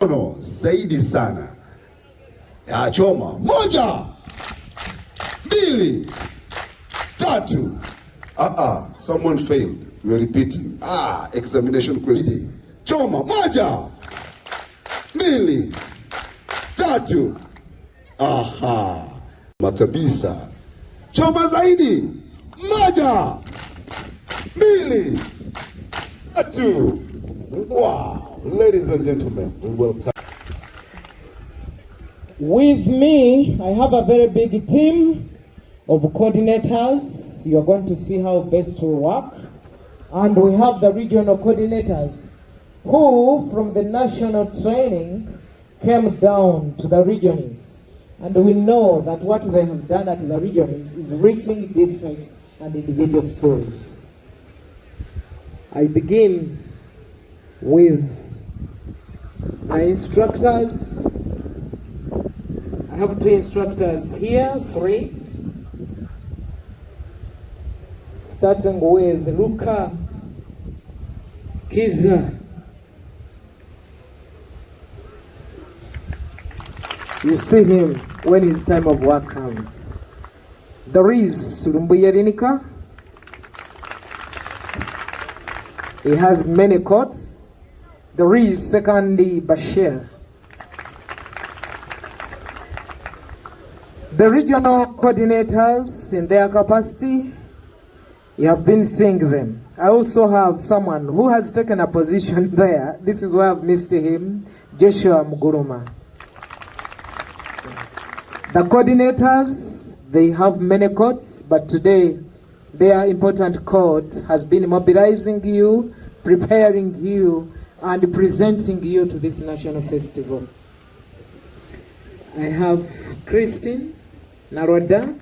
No, zaidi sana. Ya choma. 1, 2, 3. Someone failed. We are repeating. Examination question. Choma. 1, 2, 3. Makabisa. Choma zaidi. 1, 2, 3. Wow. Ladies and gentlemen, we welcome. With me, I have a very big team of coordinators. You are going to see how best to work. And we have the regional coordinators who, from the national training, came down to the regions. And we know that what they have done at the regions is reaching districts and individual schools. I begin with the instructors. I have 2 instructors here, 3. Starting with Luka Kiza. You see him when his time of work comes. There is Sulumbuya. He has many courts. There is secondly Bashir. The regional coordinators in their capacity, you have been seeing them. I also have someone who has taken a position there. This is why I've missed him, Joshua Muguruma. The coordinators, they have many courts, but today their important court has been mobilizing you, preparing you, and presenting you to this national festival. I have Christine Naroda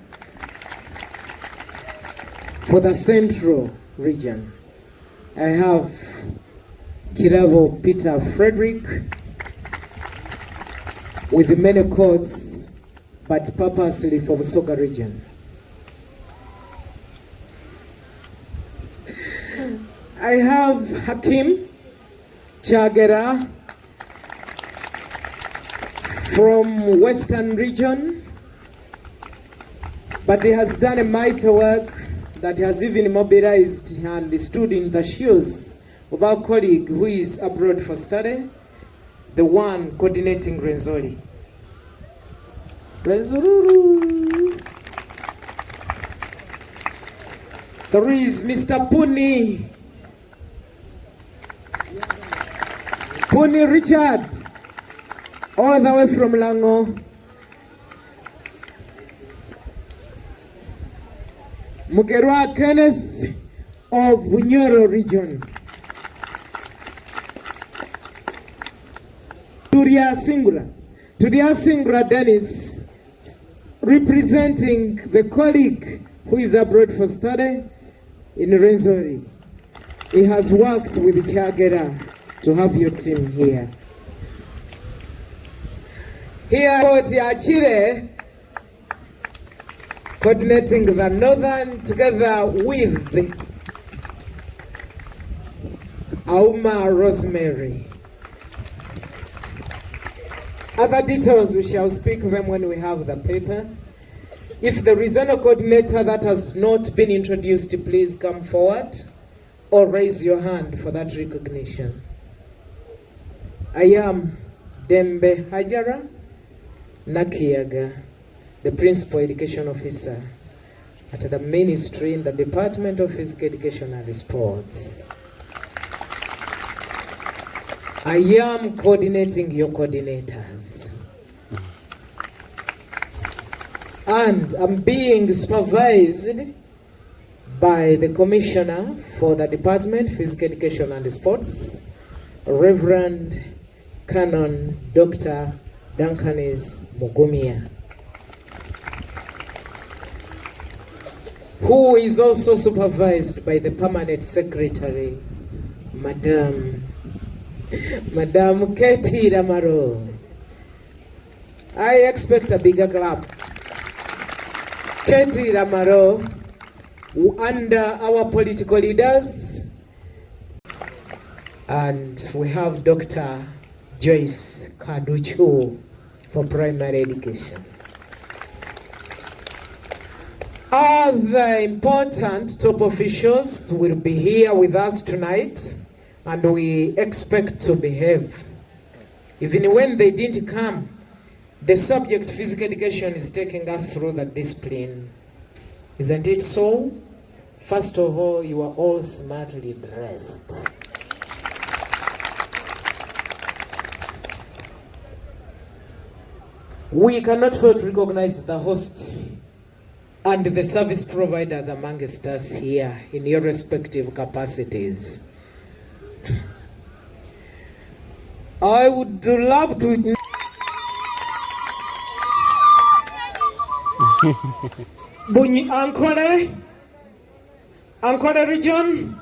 for the Central region. I have Kiravo Peter Frederick with many courts, but purposely for the Soga region. I have Hakim Chagera from Western region, but he has done a mighty work that has even mobilized and stood in the shoes of our colleague who is abroad for study, the one coordinating Renzori. Renzururu. There is Mr. Puni Richard, all the way from Lango. Mukerwa Kenneth of Bunyoro region. Turia Singura Dennis, representing the colleague who is abroad for study in Renzori. He has worked with Chagera to have your team here. Here, Achire, coordinating the northern together with Auma Rosemary. Other details, we shall speak them when we have the paper. If there is any coordinator that has not been introduced, please come forward or raise your hand for that recognition. I am Dembe Hajara Nakiaga, the Principal Education Officer at the Ministry in the Department of Physical Education and Sports. I am coordinating your coordinators. And I'm being supervised by the Commissioner for the Department, Physical Education and Sports, Reverend Canon Dr. Duncanis Mugumia, who is also supervised by the Permanent Secretary, Madam Katie Ramaro. I expect a bigger clap. Katie Ramaro, under our political leaders, and we have Dr. Joyce Kaduchu for primary education. Other important top officials will be here with us tonight, and we expect to behave. Even when they didn't come, the subject physical education is taking us through the discipline. Isn't it so? First of all, you are all smartly dressed. We cannot fail to recognize the host and the service providers amongst us here in your respective capacities. I would love to... Bunyi Ankole region.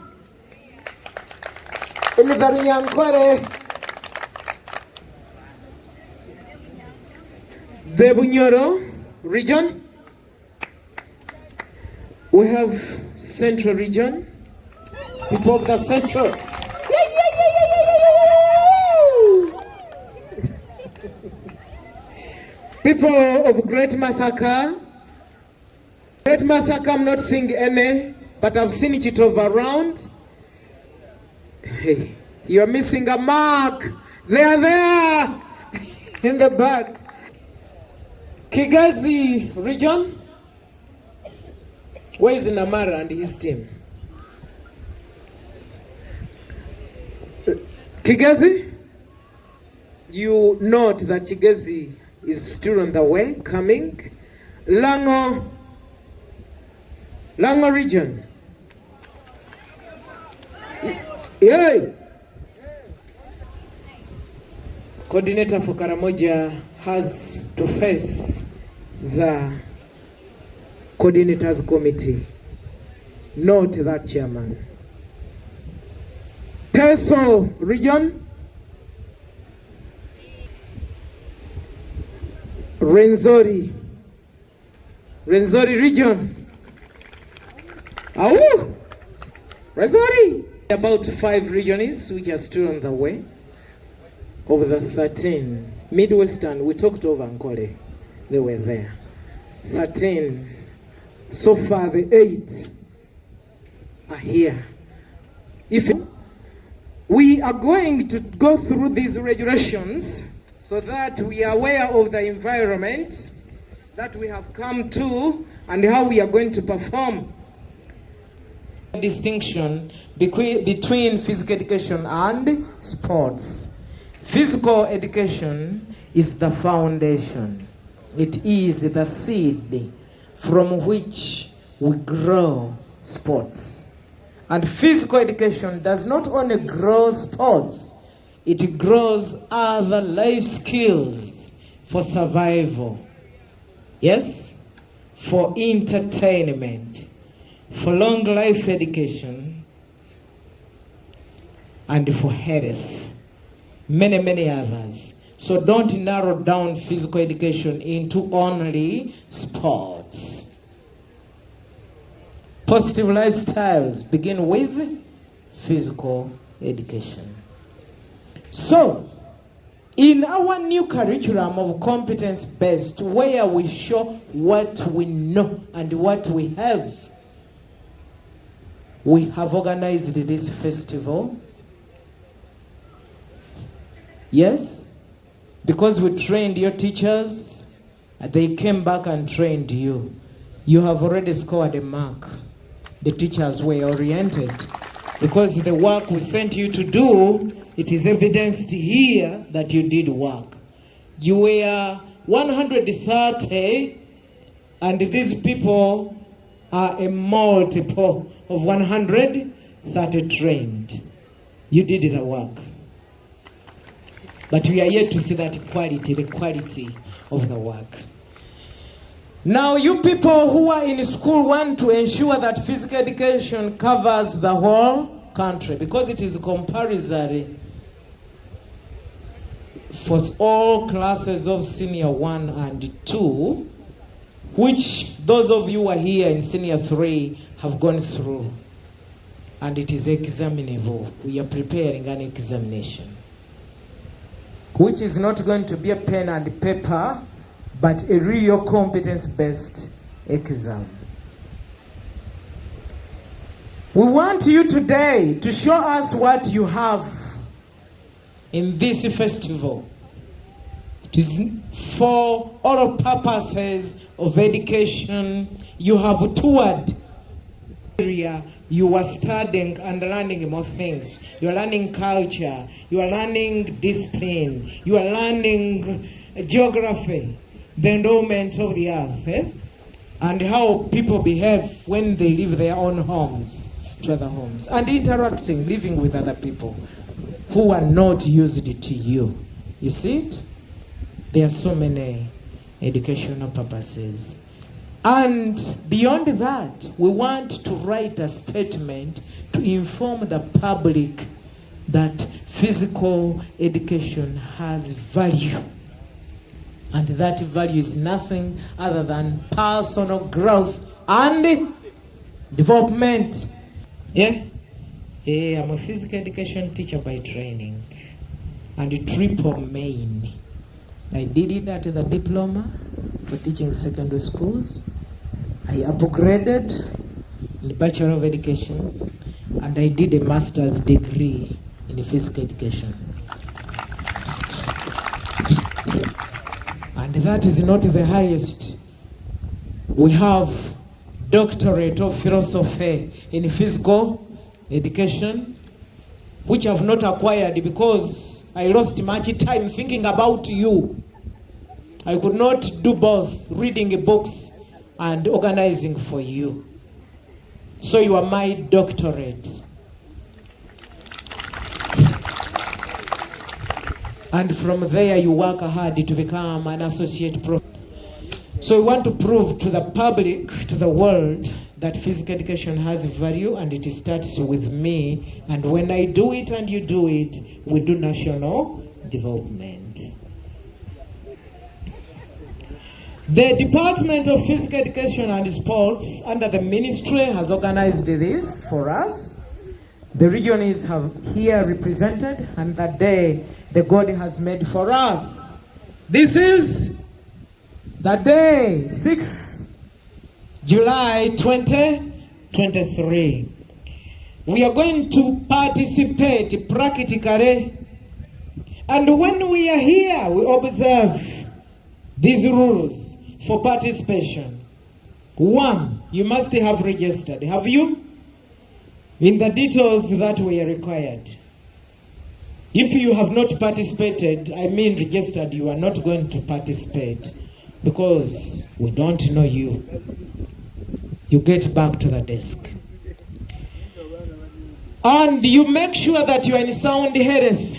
Emidari Ankole. The Bunyoro region. We have Central region. People of the Central. People of Great Massacre. Great Massacre, I'm not seeing any, but I've seen it over around. Hey, you're missing a mark. They are there in the back. Kigazi region. Where is Namara and his team? Kigazi? You note that Kigazi is still on the way, coming. Lango region. Yeah. Coordinator for Karamoja has to face the coordinators committee. Note that, chairman. Teso region. Renzori region. Awoo! Renzori. About 5 regions which are still on the way. Over the 13. Midwestern, we talked over Ankole. They were there. 13. So far, the 8 are here. If we are going to go through these regulations so that we are aware of the environment that we have come to and how we are going to perform. Distinction between physical education and sports. Physical education is the foundation. It is the seed from which we grow sports. And physical education does not only grow sports, it grows other life skills for survival. Yes? For entertainment, for long life education, and for health. Many others. So don't narrow down physical education into only sports. Positive lifestyles begin with physical education. So, in our new curriculum of competence-based, where we show what we know and what we have, we have organized this festival. Yes, because we trained your teachers, they came back and trained you. You have already scored a mark. The teachers were oriented because the work we sent you to do, it is evidenced here that you did work. You were 130, and these people are a multiple of 130 trained. You did the work. But we are yet to see that quality, the quality of the work. Now, you people who are in school want to ensure that physical education covers the whole country because it is compulsory for all classes of senior 1 and 2, which those of you who are here in senior 3 have gone through. And it is examinable. We are preparing an examination. which is not going to be a pen and paper, but a real competence-based exam. We want you today to show us what you have in this festival. It is for all purposes of education. You have toured area. You are studying and learning more things. You are learning culture. You are learning discipline. You are learning geography, the endowment of the earth, and how people behave when they leave their own homes to other homes, and interacting, living with other people who are not used to you. You see it? There are so many educational purposes. And beyond that, we want to write a statement to inform the public that physical education has value. And that value is nothing other than personal growth and development. Yeah? I'm a physical education teacher by training and triple main. I did it at the diploma for teaching secondary schools. I upgraded in the Bachelor of Education, and I did a master's degree in physical education. And that is not the highest. We have doctorate of philosophy in physical education, which I have not acquired because I lost much time thinking about you. I could not do both, reading books and organizing for you. So you are my doctorate. And from there you work hard to become an associate professor. So we want to prove to the public, to the world, that physical education has value, and it starts with me. And when I do it and you do it, we do national development. The Department of Physical Education and Sports under the ministry has organized this for us. The region is here represented, and that day the God has made for us. This is the day, 6th July 2023. We are going to participate practically. And when we are here, we observe these rules for participation. 1, you must have registered. Have you? In the details that were required. If you have not participated, I mean registered, you are not going to participate because we don't know you. You get back to the desk. And you make sure that you are in sound health.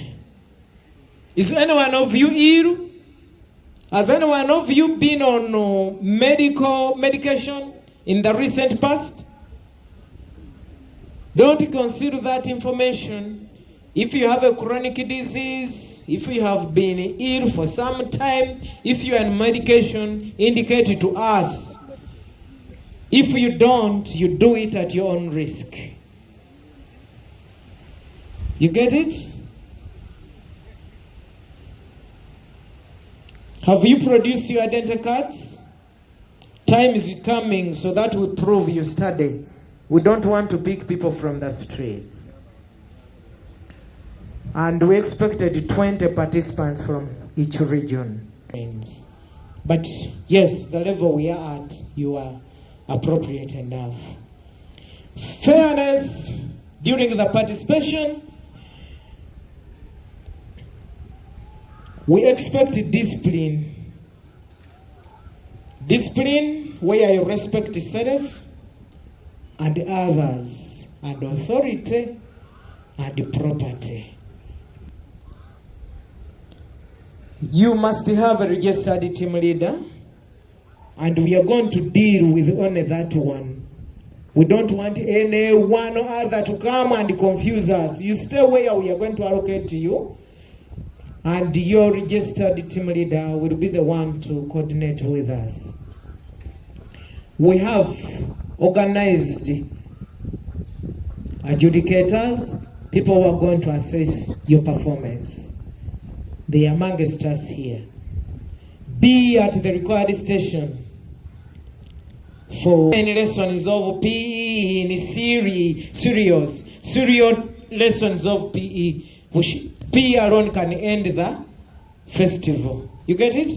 Is anyone of you ill? Has anyone of you been on medication in the recent past? Don't consider that information. If you have a chronic disease, if you have been ill for some time, if you are on medication, indicate it to us. If you don't, you do it at your own risk. You get it? Have you produced your identity cards? Time is coming so that we prove you study. We don't want to pick people from the streets. And we expected 20 participants from each region. But yes, the level we are at, you are appropriate enough. Fairness during the participation. We expect discipline. Discipline where you respect self and others, and authority and property. You must have a registered team leader, and we are going to deal with only that one. We don't want any one or other to come and confuse us. You stay where we are going to allocate you, and your registered team leader will be the one to coordinate with us. We have organized adjudicators, people who are going to assess your performance. They are amongst us here. Be at the required station for any lessons of PE in serial lessons of PE, which PE alone can end the festival. You get it?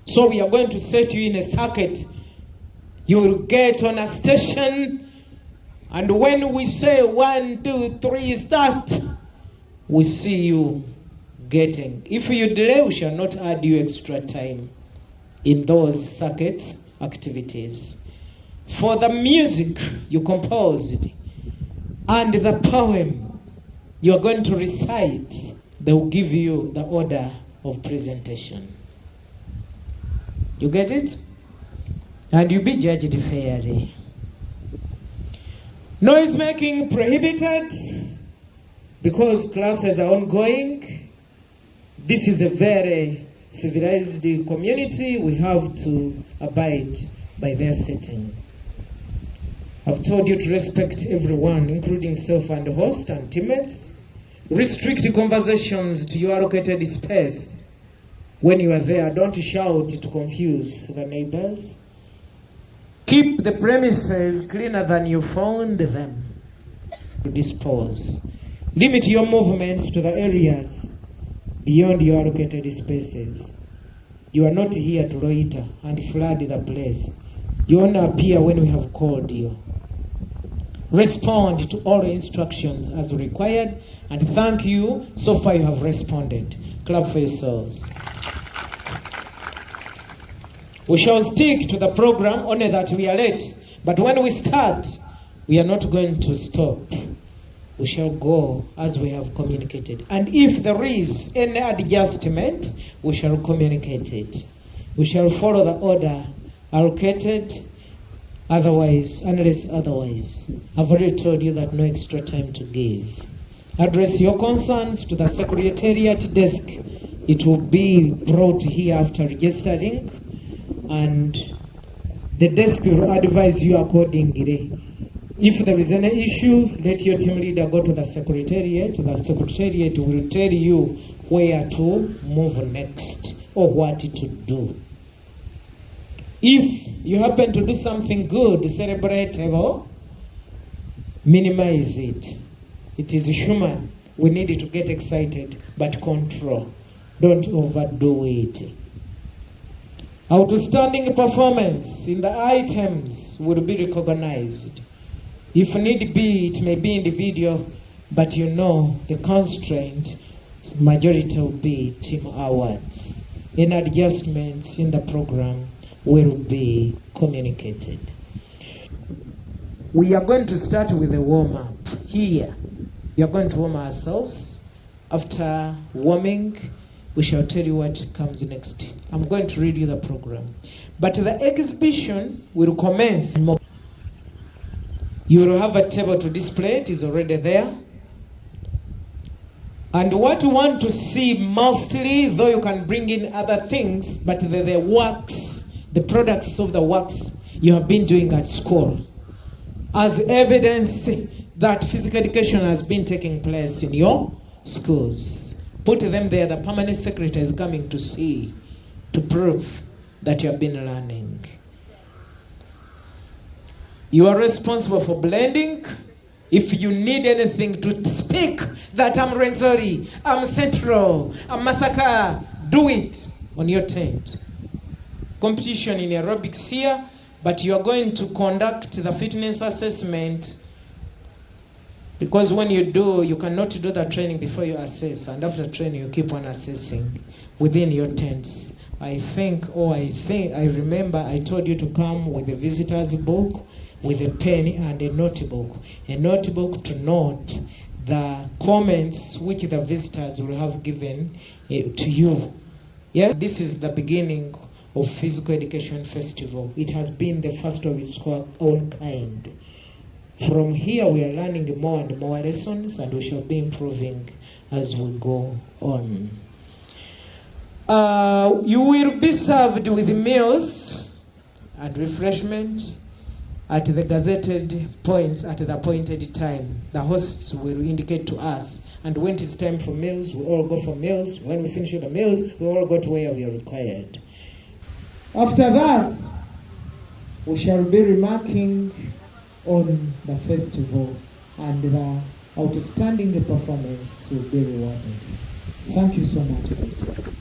So we are going to set you in a circuit. You will get on a station, and when we say 1, 2, 3, start, we see you getting. If you delay, we shall not add you extra time in those circuit activities. For the music you composed and the poem you are going to recite, they will give you the order of presentation. You get it? And you'll be judged fairly. Noise making prohibited because classes are ongoing. This is a very civilized community. We have to abide by their setting. I've told you to respect everyone, including self and host and teammates. Restrict conversations to your allocated space. When you are there, don't shout to confuse the neighbors. Keep the premises cleaner than you found them. Dispose. Limit your movements to the areas beyond your allocated spaces. You are not here to loiter and flood the place. You only appear when we have called you. Respond to all instructions as required, and thank you. So far you have responded. Clap for yourselves. We shall stick to the program, only that we are late. But when we start, we are not going to stop. We shall go as we have communicated. And if there is any adjustment, we shall communicate it. We shall follow the order allocated, unless otherwise. I've already told you that no extra time to give. Address your concerns to the Secretariat desk. It will be brought here after registering, and the desk will advise you accordingly. If there is any issue, let your team leader go to the Secretariat. The Secretariat will tell you where to move next or what to do. If you happen to do something good, celebratable, minimize it. It is human. We need to get excited, but control. Don't overdo it. Outstanding performance in the items will be recognized. If need be, it may be individual, but you know the constraint, majority will be team awards. Any adjustments in the program will be communicated. We are going to start with a warm-up here. We are going to warm ourselves. After warming, we shall tell you what comes next. I'm going to read you the program. But the exhibition will commence. You will have a table to display. It is already there. And what you want to see mostly, though you can bring in other things, but the works, the products of the works you have been doing at school, as evidence that physical education has been taking place in your schools. Put them there. The permanent secretary is coming to see, to prove that you have been learning. You are responsible for blending. If you need anything to speak that I'm Renzori, I'm Central, I'm Masaka, do it on your tent. Competition in aerobics here, but you are going to conduct the fitness assessment, because when you do, you cannot do the training before you assess, and after training you keep on assessing within your tents. I remember I told you to come with a visitor's book, with a pen and a notebook to note the comments which the visitors will have given to you. Yeah, this is the beginning of Physical Education Festival. It has been the first of its own kind. From here we are learning more and more lessons, and we shall be improving as we go on. You will be served with meals and refreshment at the gazetted points at the appointed time. The hosts will indicate to us And when it's time for meals, we all go for meals. When we finish with the meals, we all go to where we are required. After that, we shall be remarking on the festival, and the outstanding performance will be rewarded. Thank you so much.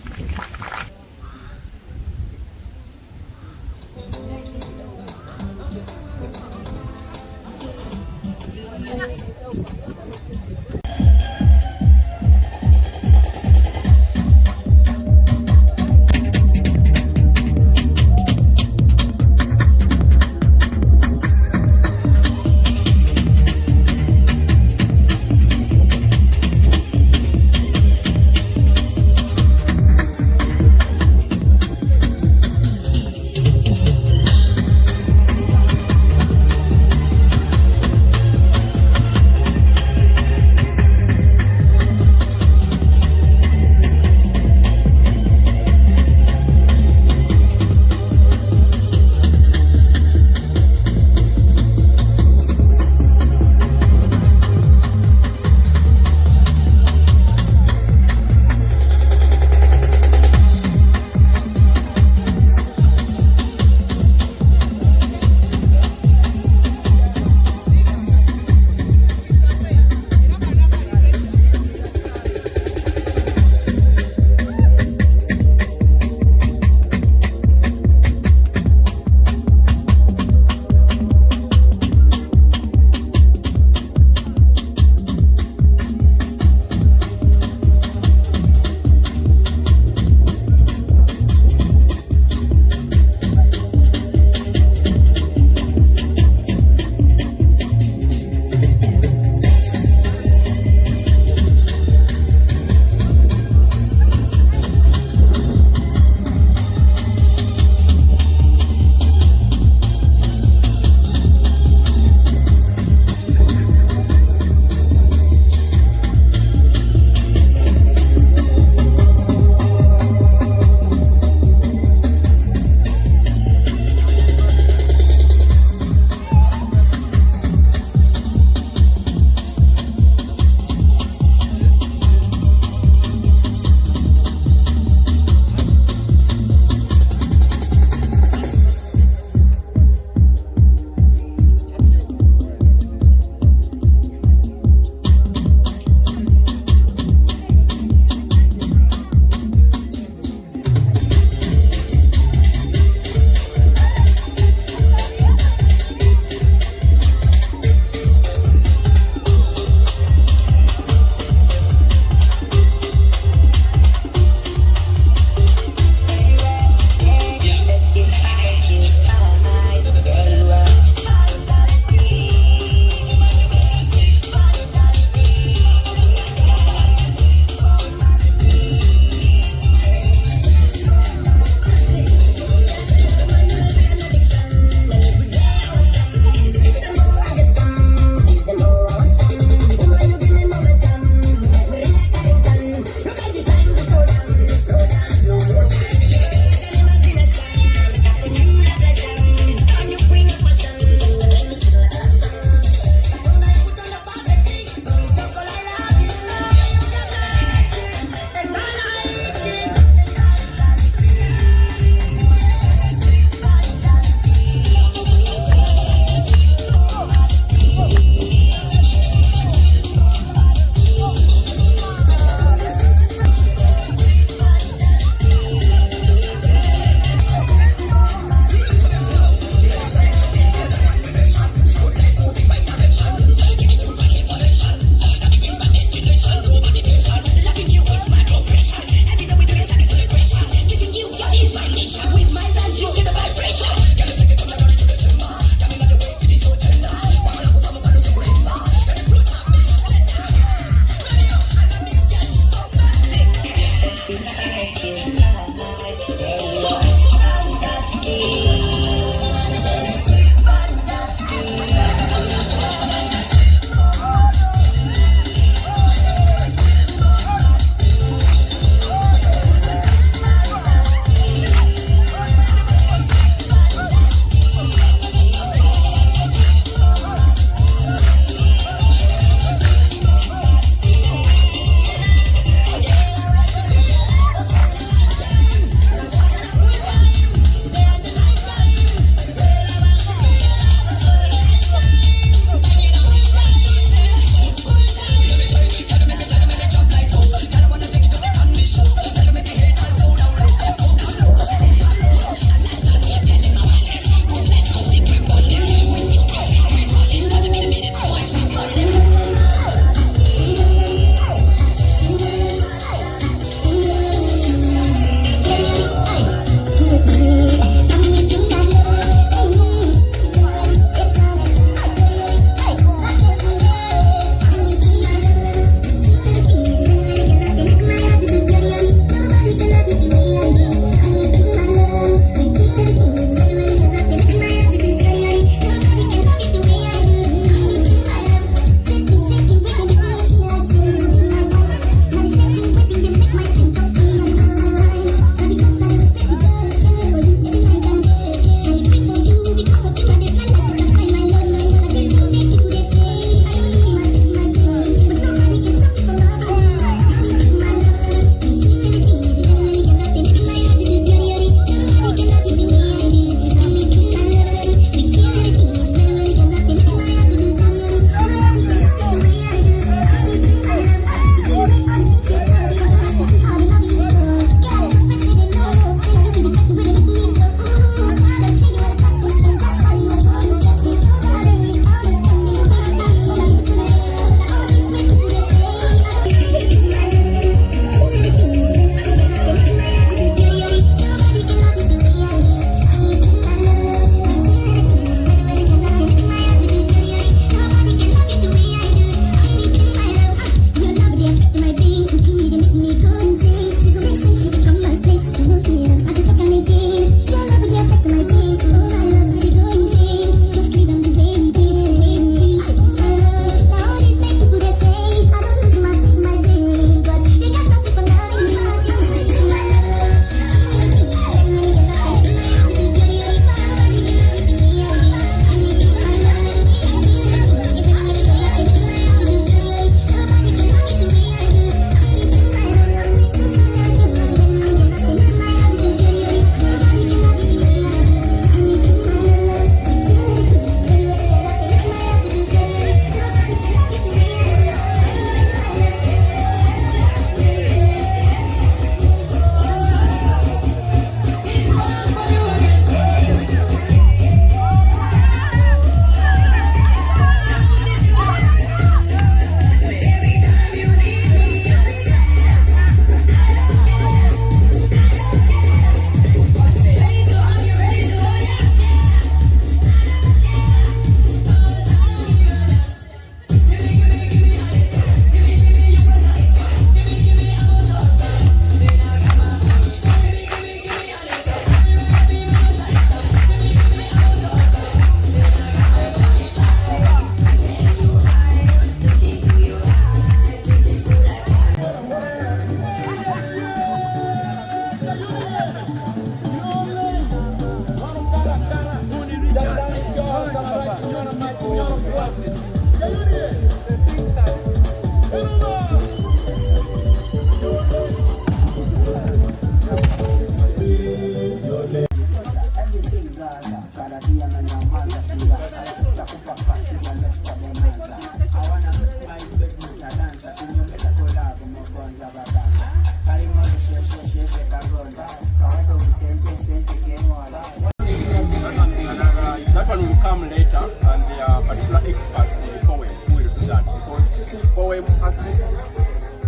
come later, and there are particular experts in poem who will do that, because poem aspects,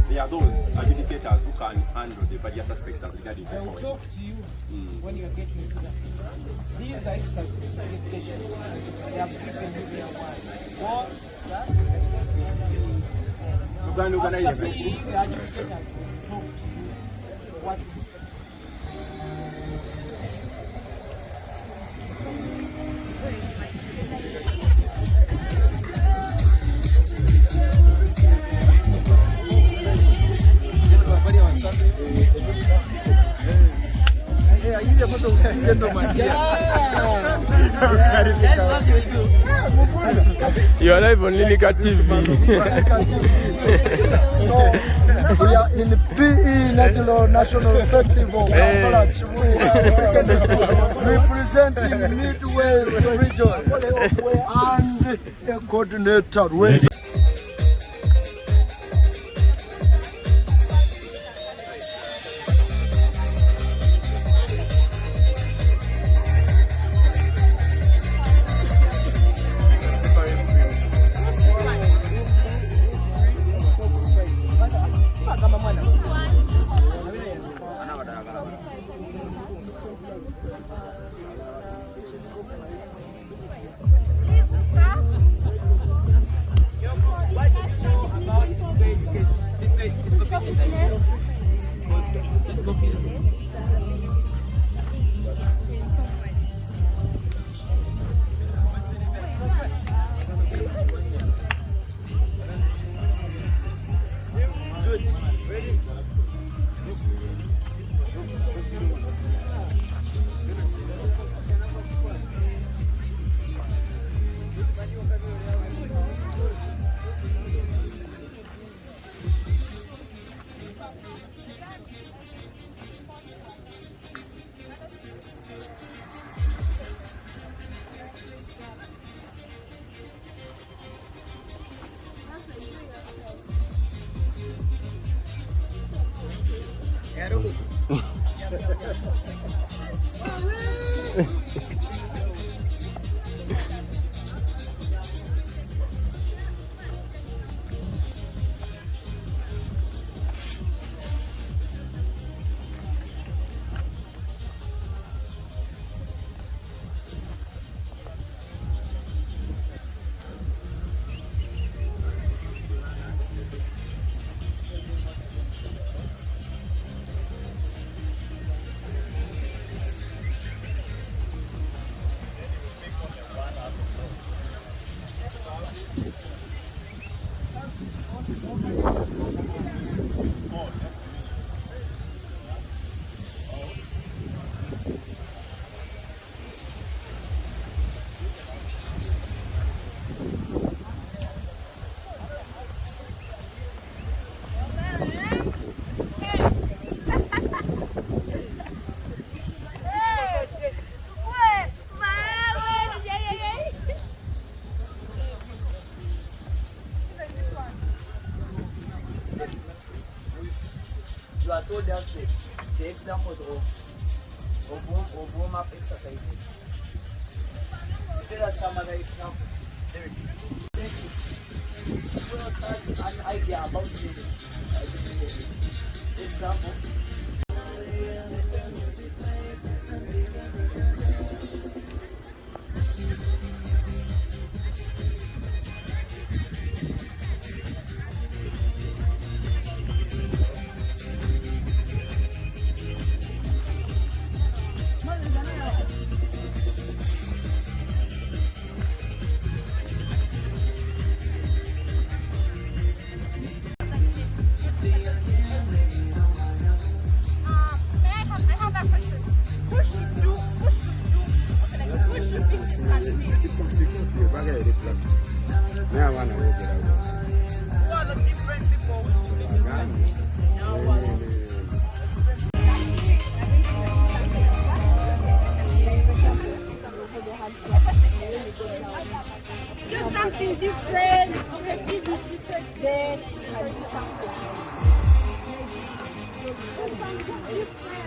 there are those adjudicators who can handle the various aspects as regarding the poem. I will talk to you when you are getting to that. These are experts in education. They have given you their word. What is that? So go and organize After the these groups. adjudicators will talk to you what is You are live on Lilika TV. So we are in PE National Festival, representing Midwest region and a coordinator. You are told us the examples of warm-up exercises. Tell us some other examples. Who else has an idea about this example? Do something different, creativity today, and do something different.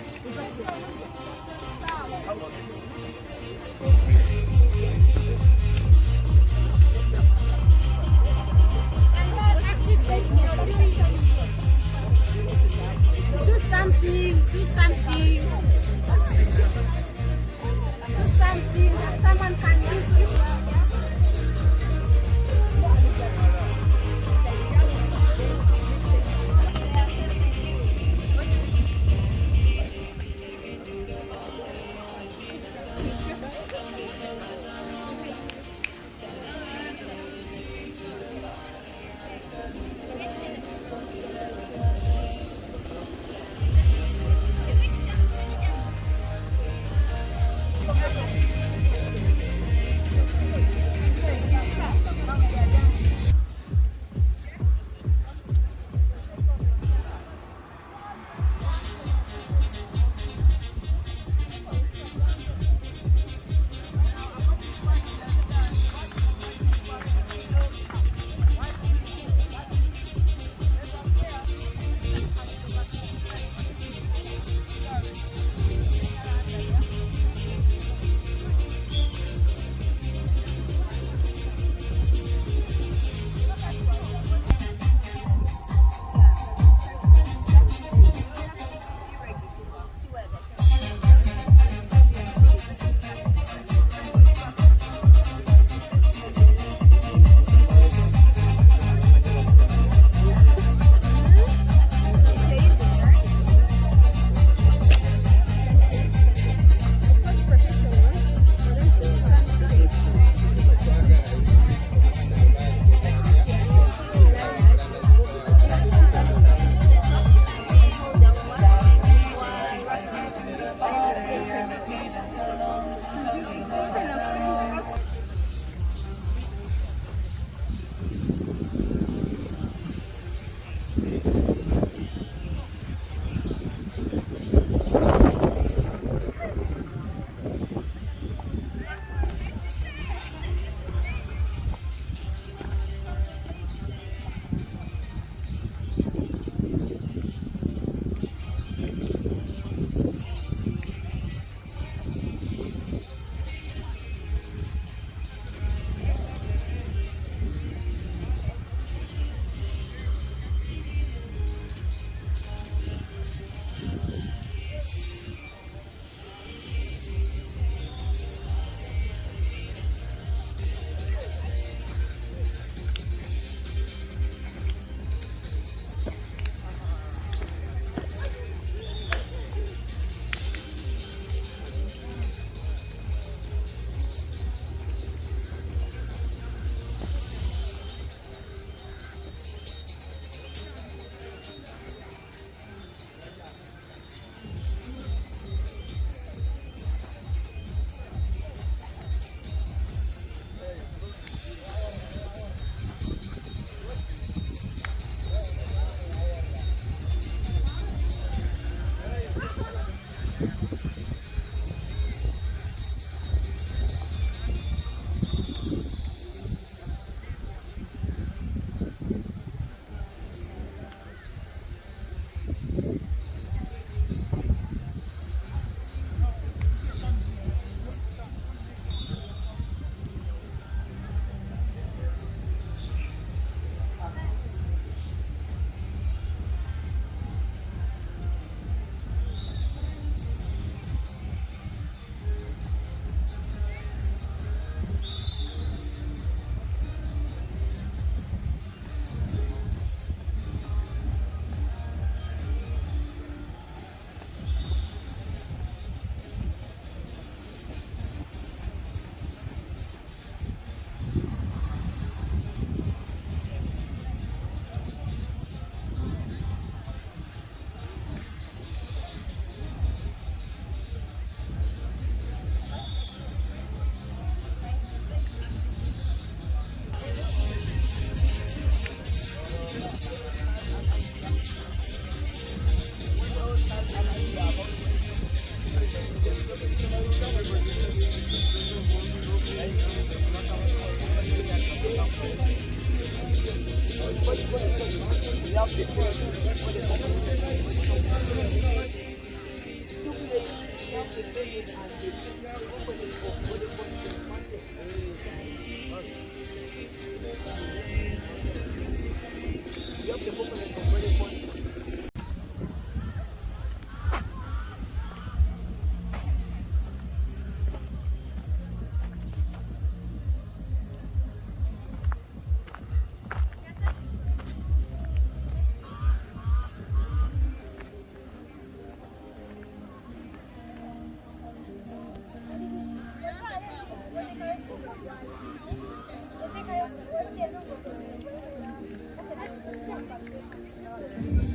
Thank you.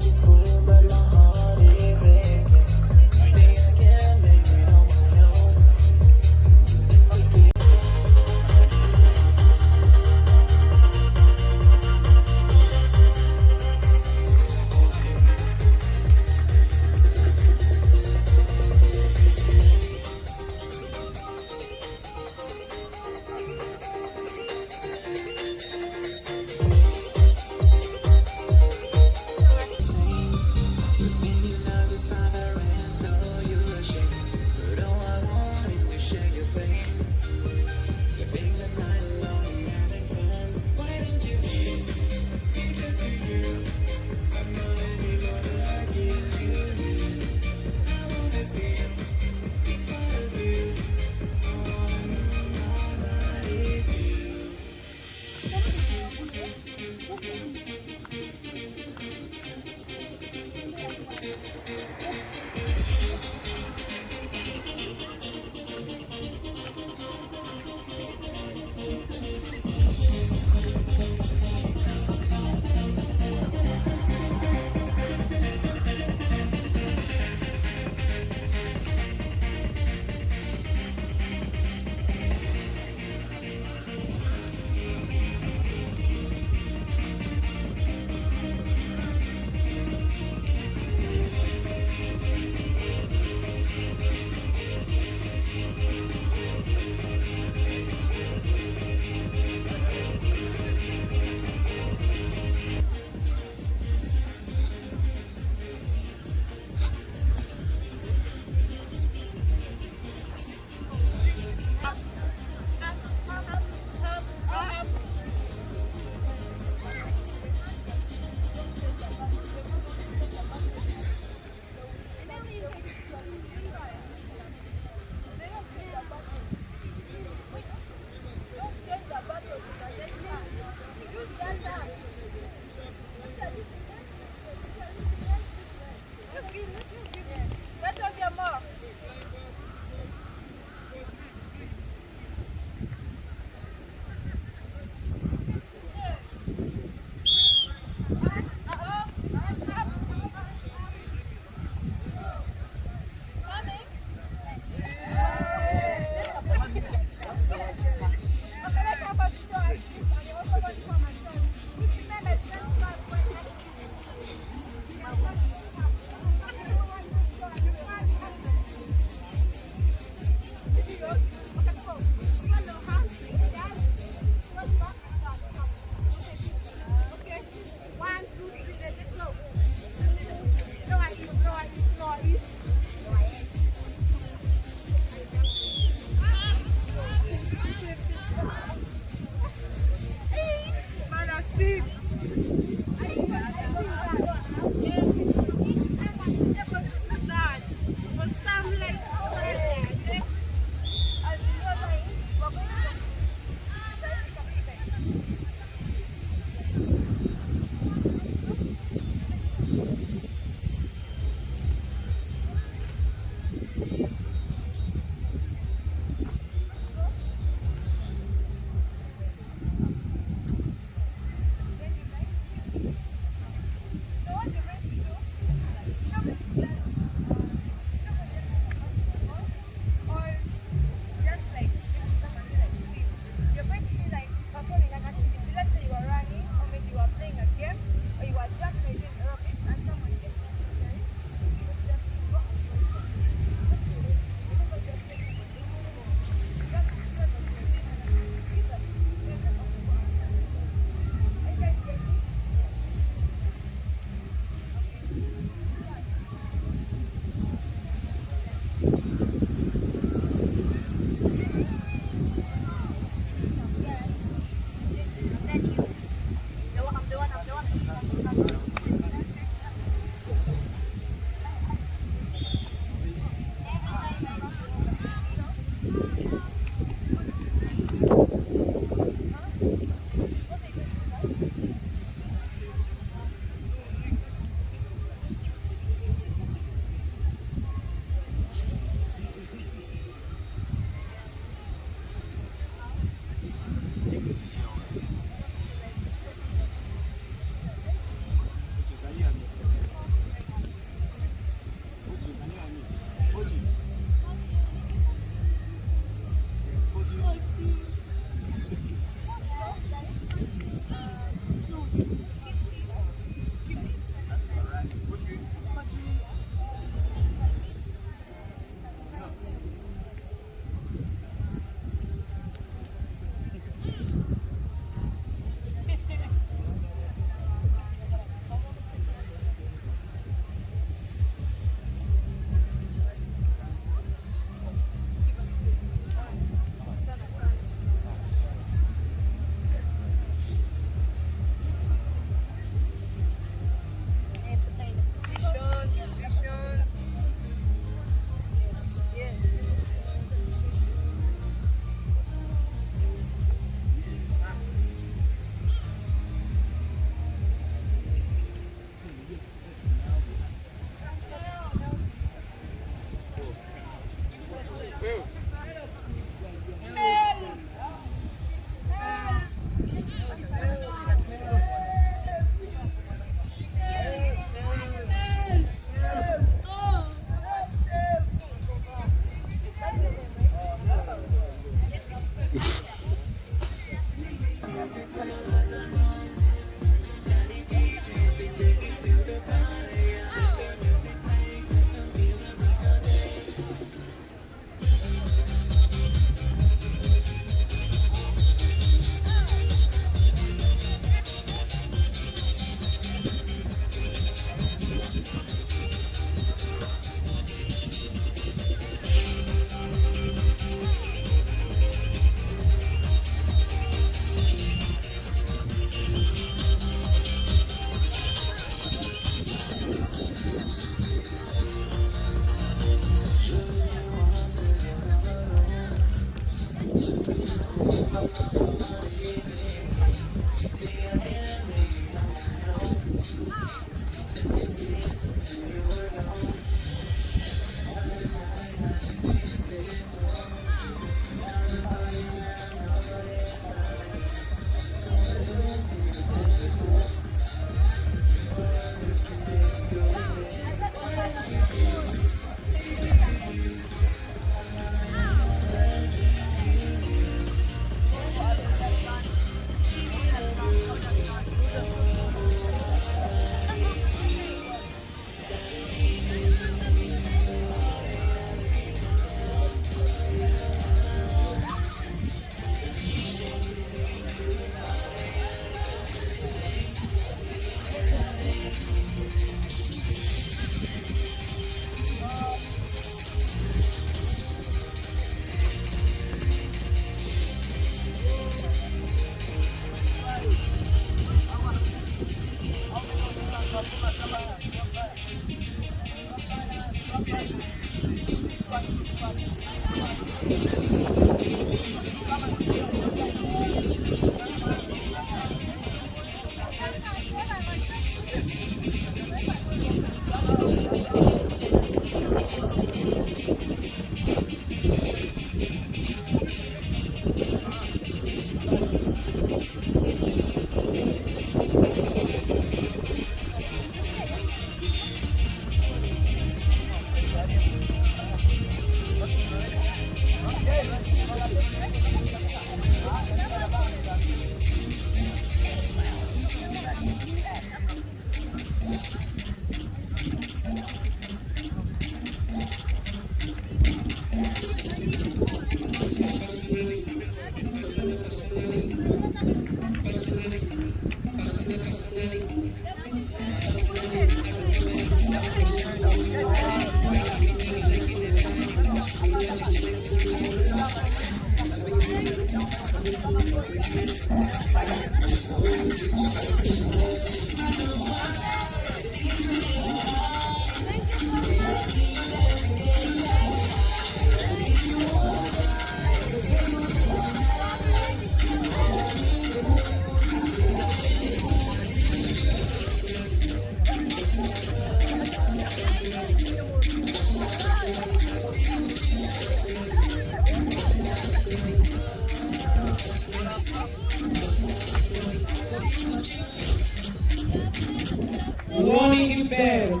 Warning bell.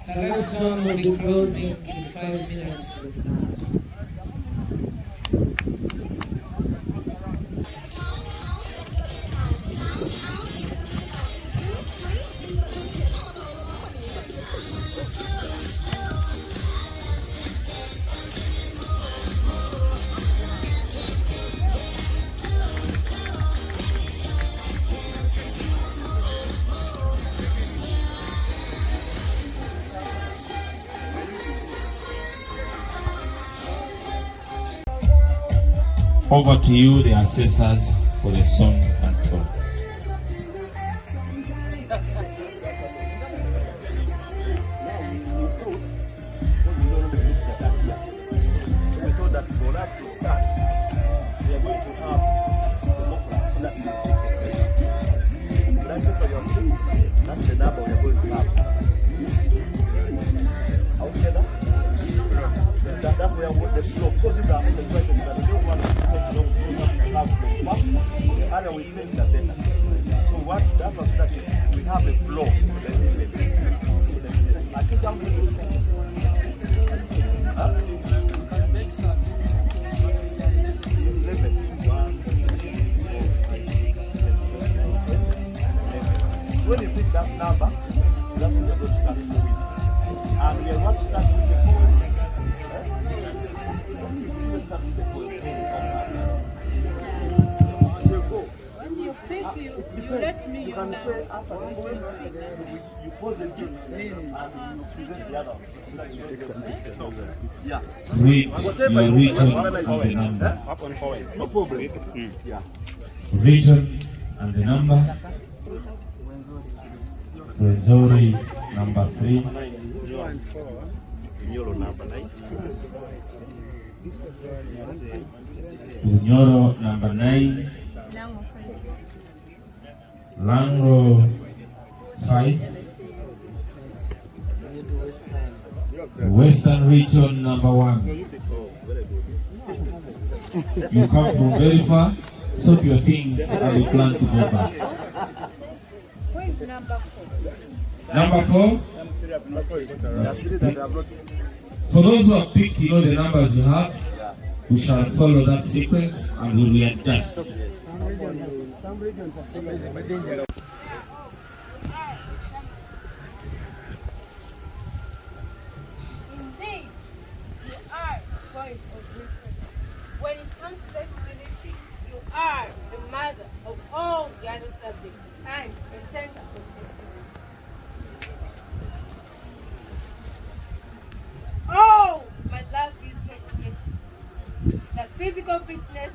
The last one will be closing in 5 minutes from now. Over to you, the assessors, for the song and talk. We thought that for that to start, we are going to have the local that's the number we are going to have. Altogether, that's where the flow. So these are the questions that we don't want to take long to have the work. Other we think that better. So what that was that we have a flow for the evening. I think I'm going to when you pick that number, that's when you're going to start with. And we are going to start with the poem. When you pick, you let me You can say after the poem, you pause the tune and you present the other one. Yeah. Read your region and the number. No problem. Yeah. Region and the number. Renzori number 3. Nyoro number 9. Unyoro number 9. Lango 5. Western region number 1. You come from very far, sort your things and we plan to go back. Where's number 4? Number 4. For those who have picked, you know the numbers you have. We shall follow that sequence and we will readjust. Indeed, you are point of reference. When it comes to flexibility, you are the mother of all the other subjects and a center of flexibility. Oh, my love is education. The physical fitness,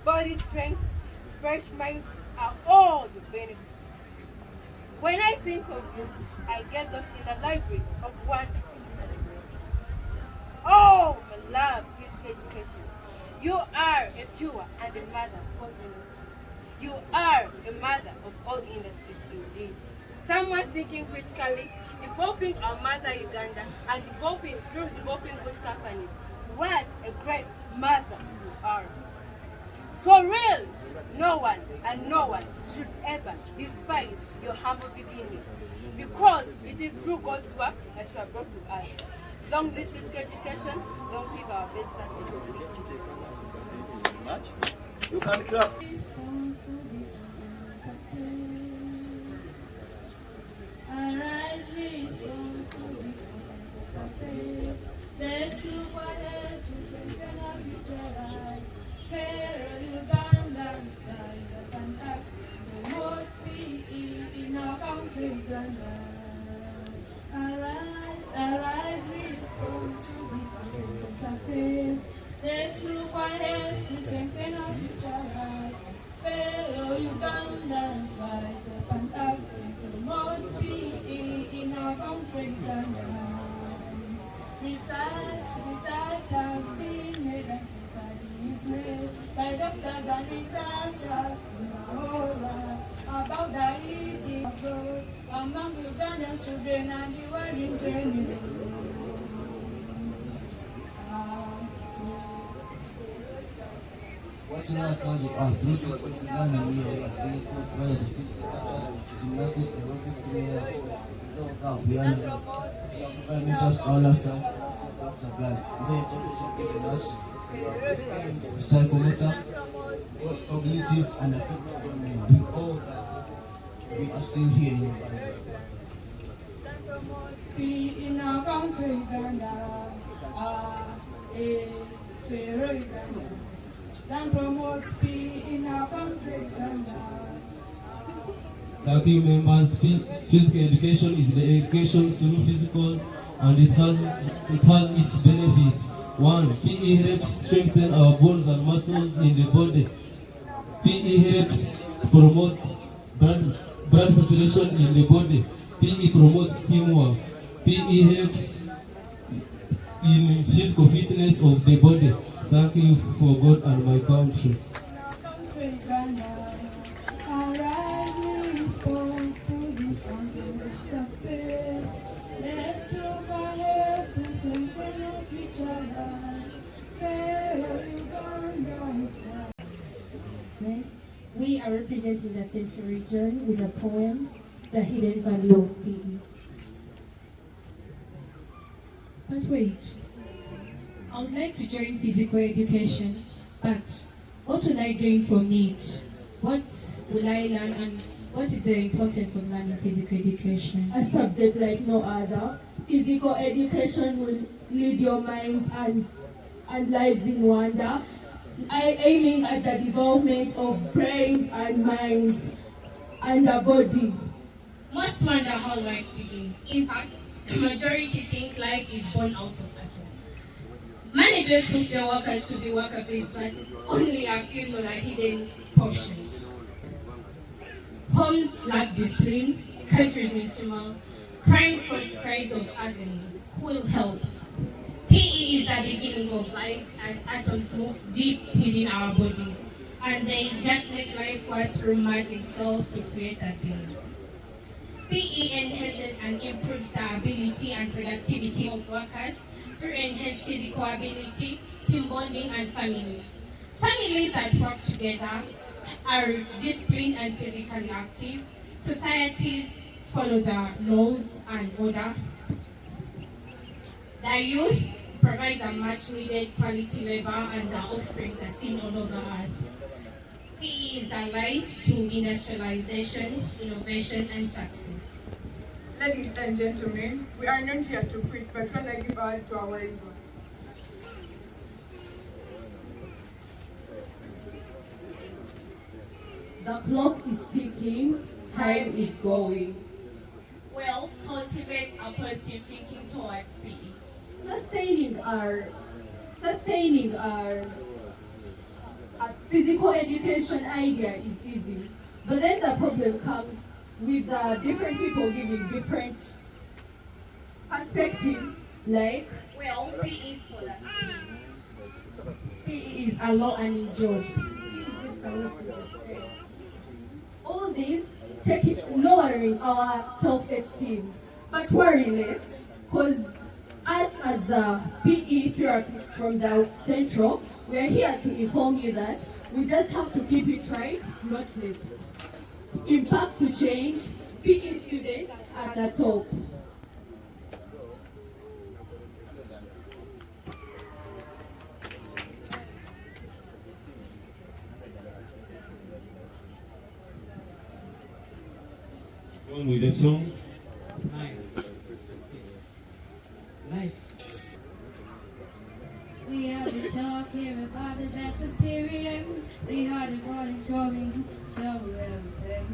body strength, fresh minds are all the benefits. When I think of you, I get lost in the library of wonder. Oh, my love, physical education. You are a pure and a mother of all industries. You are a mother of all industries indeed. Someone thinking critically, developing our mother Uganda and developing through developing good companies. What a great mother you are. For real, no one and no one should ever despise your humble beginning, because it is through God's work that you are brought to us. Long this physical education, don't give our best service. You can clap. Let's look ahead to strengthen our future. Fellow Ugandans, rise up and act to promote peace in our country, Uganda. Research has been made and studies made by doctors and researchers in the whole world about the eating of growth among Ugandan children and the world in general. Watching our son is our previous learning here, we have been taught by the gymnastics, aerobics, players, piano, not just all of them, lots of life. The importance of gymnastics, psychomotor, cognitive, and affective. With all that, we are still here in Uganda. In our country, Uganda, Uganda. Then promote peace in our country, Uganda. Thank you, members. Physical education is the education through physicals, and it has its benefits. 1. PE helps strengthen our bones and muscles in the body. PE helps promote blood circulation in the body. PE promotes teamwork. PE helps in physical fitness of the body. Thank you for God and my country. We are representing the Central region with a poem, The Hidden Value of PE. But wait, I would like to join physical education, but what will I gain from it? What will I learn, and what is the importance of learning physical education? A subject like no other. Physical education will lead your minds and lives in wonder, aiming at the development of brains and minds and the body. Most wonder how life begins. In fact, the majority think life is born out of atoms. Managers push their workers to be worker-based, but only a few know the hidden portions. Homes lack discipline, countries in turmoil, crimes cause cries of agony. Who will help? PE is the beginning of life as atoms move deep within our bodies, and they just make life work through merging cells to create a being. PE enhances and improves the ability and productivity of workers through enhanced physical ability, team bonding, and family. Families that work together are disciplined and physically active. Societies follow the laws and order. The youth provide a much needed quality labor, and the offspring are seen all over Earth. PE is the light to industrialization, innovation, and success. Ladies and gentlemen, we are not here to quit, but rather give our to our reason. The clock is ticking, time is going. Well, cultivate a positive thinking towards PE. Sustaining our physical education idea is easy, but then the problem comes with the different people giving different perspectives. Like, well, PE is for the team. PE is allow and enjoy. All this lowering our self-esteem, but worry less, because us as a PE therapists from the Central, we are here to inform you that we just have to keep it right, not left. Impact to change, PE students at the top. Going with the song. Life. We have to talk here about the best experience. We heard the world is growing, so everything.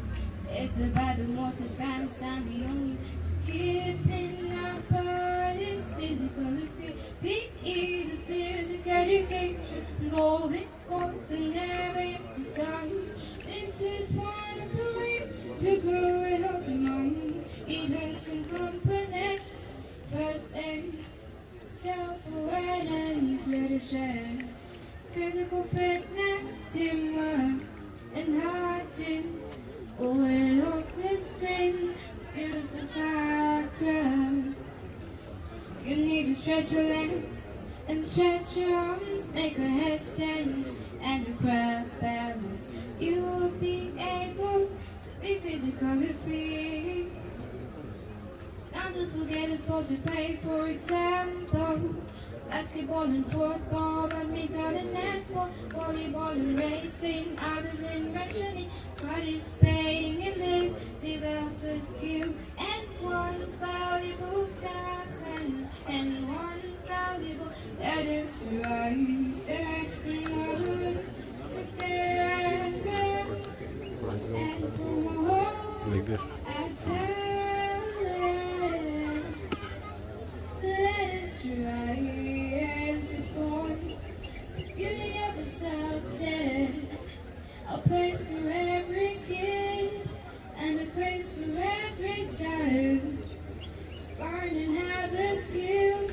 It's about the most advanced and the only to keeping our bodies physically fit. PE, the physical education. involved in sports and never exercise. This is one of the ways to grow a healthy mind. Eat health and components. First aid, self-awareness, leadership, physical fitness, teamwork, and hygiene. All of this in beautiful factor. You need to stretch your legs and stretch your arms, make a headstand and a craft balance. You will be able to be physically fit. Not to forget the sports we play, for example, basketball and football, badminton and netball, volleyball and racing, others in running. Participating in this develops a skill and one's valuable talent, and one's valuable that is right. Together and promote our talent. Let us try and support the beauty of the subject. A place for every kid and a place for every child. Find and have a skill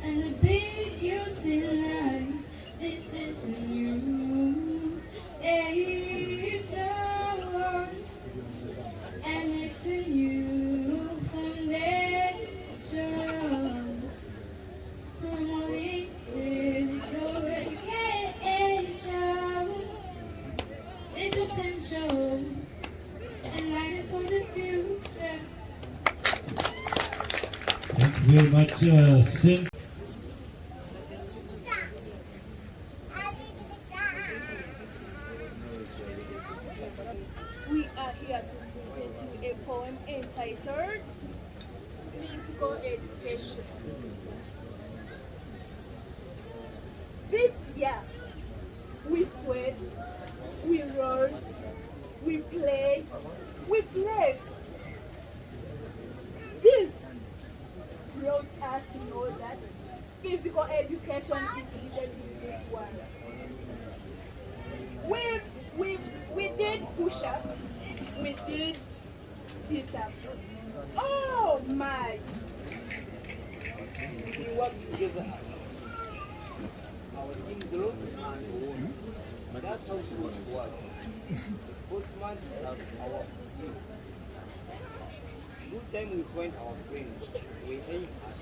and a big use in life. This is a new age, and it's a new foundation. Promoting physical education is essential, and life is for the future. Thank you very much, Sim. We are here to present you a poem entitled Physical Education. This year, we sweat, we run, we play, we played. This brought us to know that physical education is needed in this world. We did push-ups, we did sit-ups. Oh my! We work together. Our team grows and won. That's how sports works. The sportsman is our team. Good time we find our friends. We aim at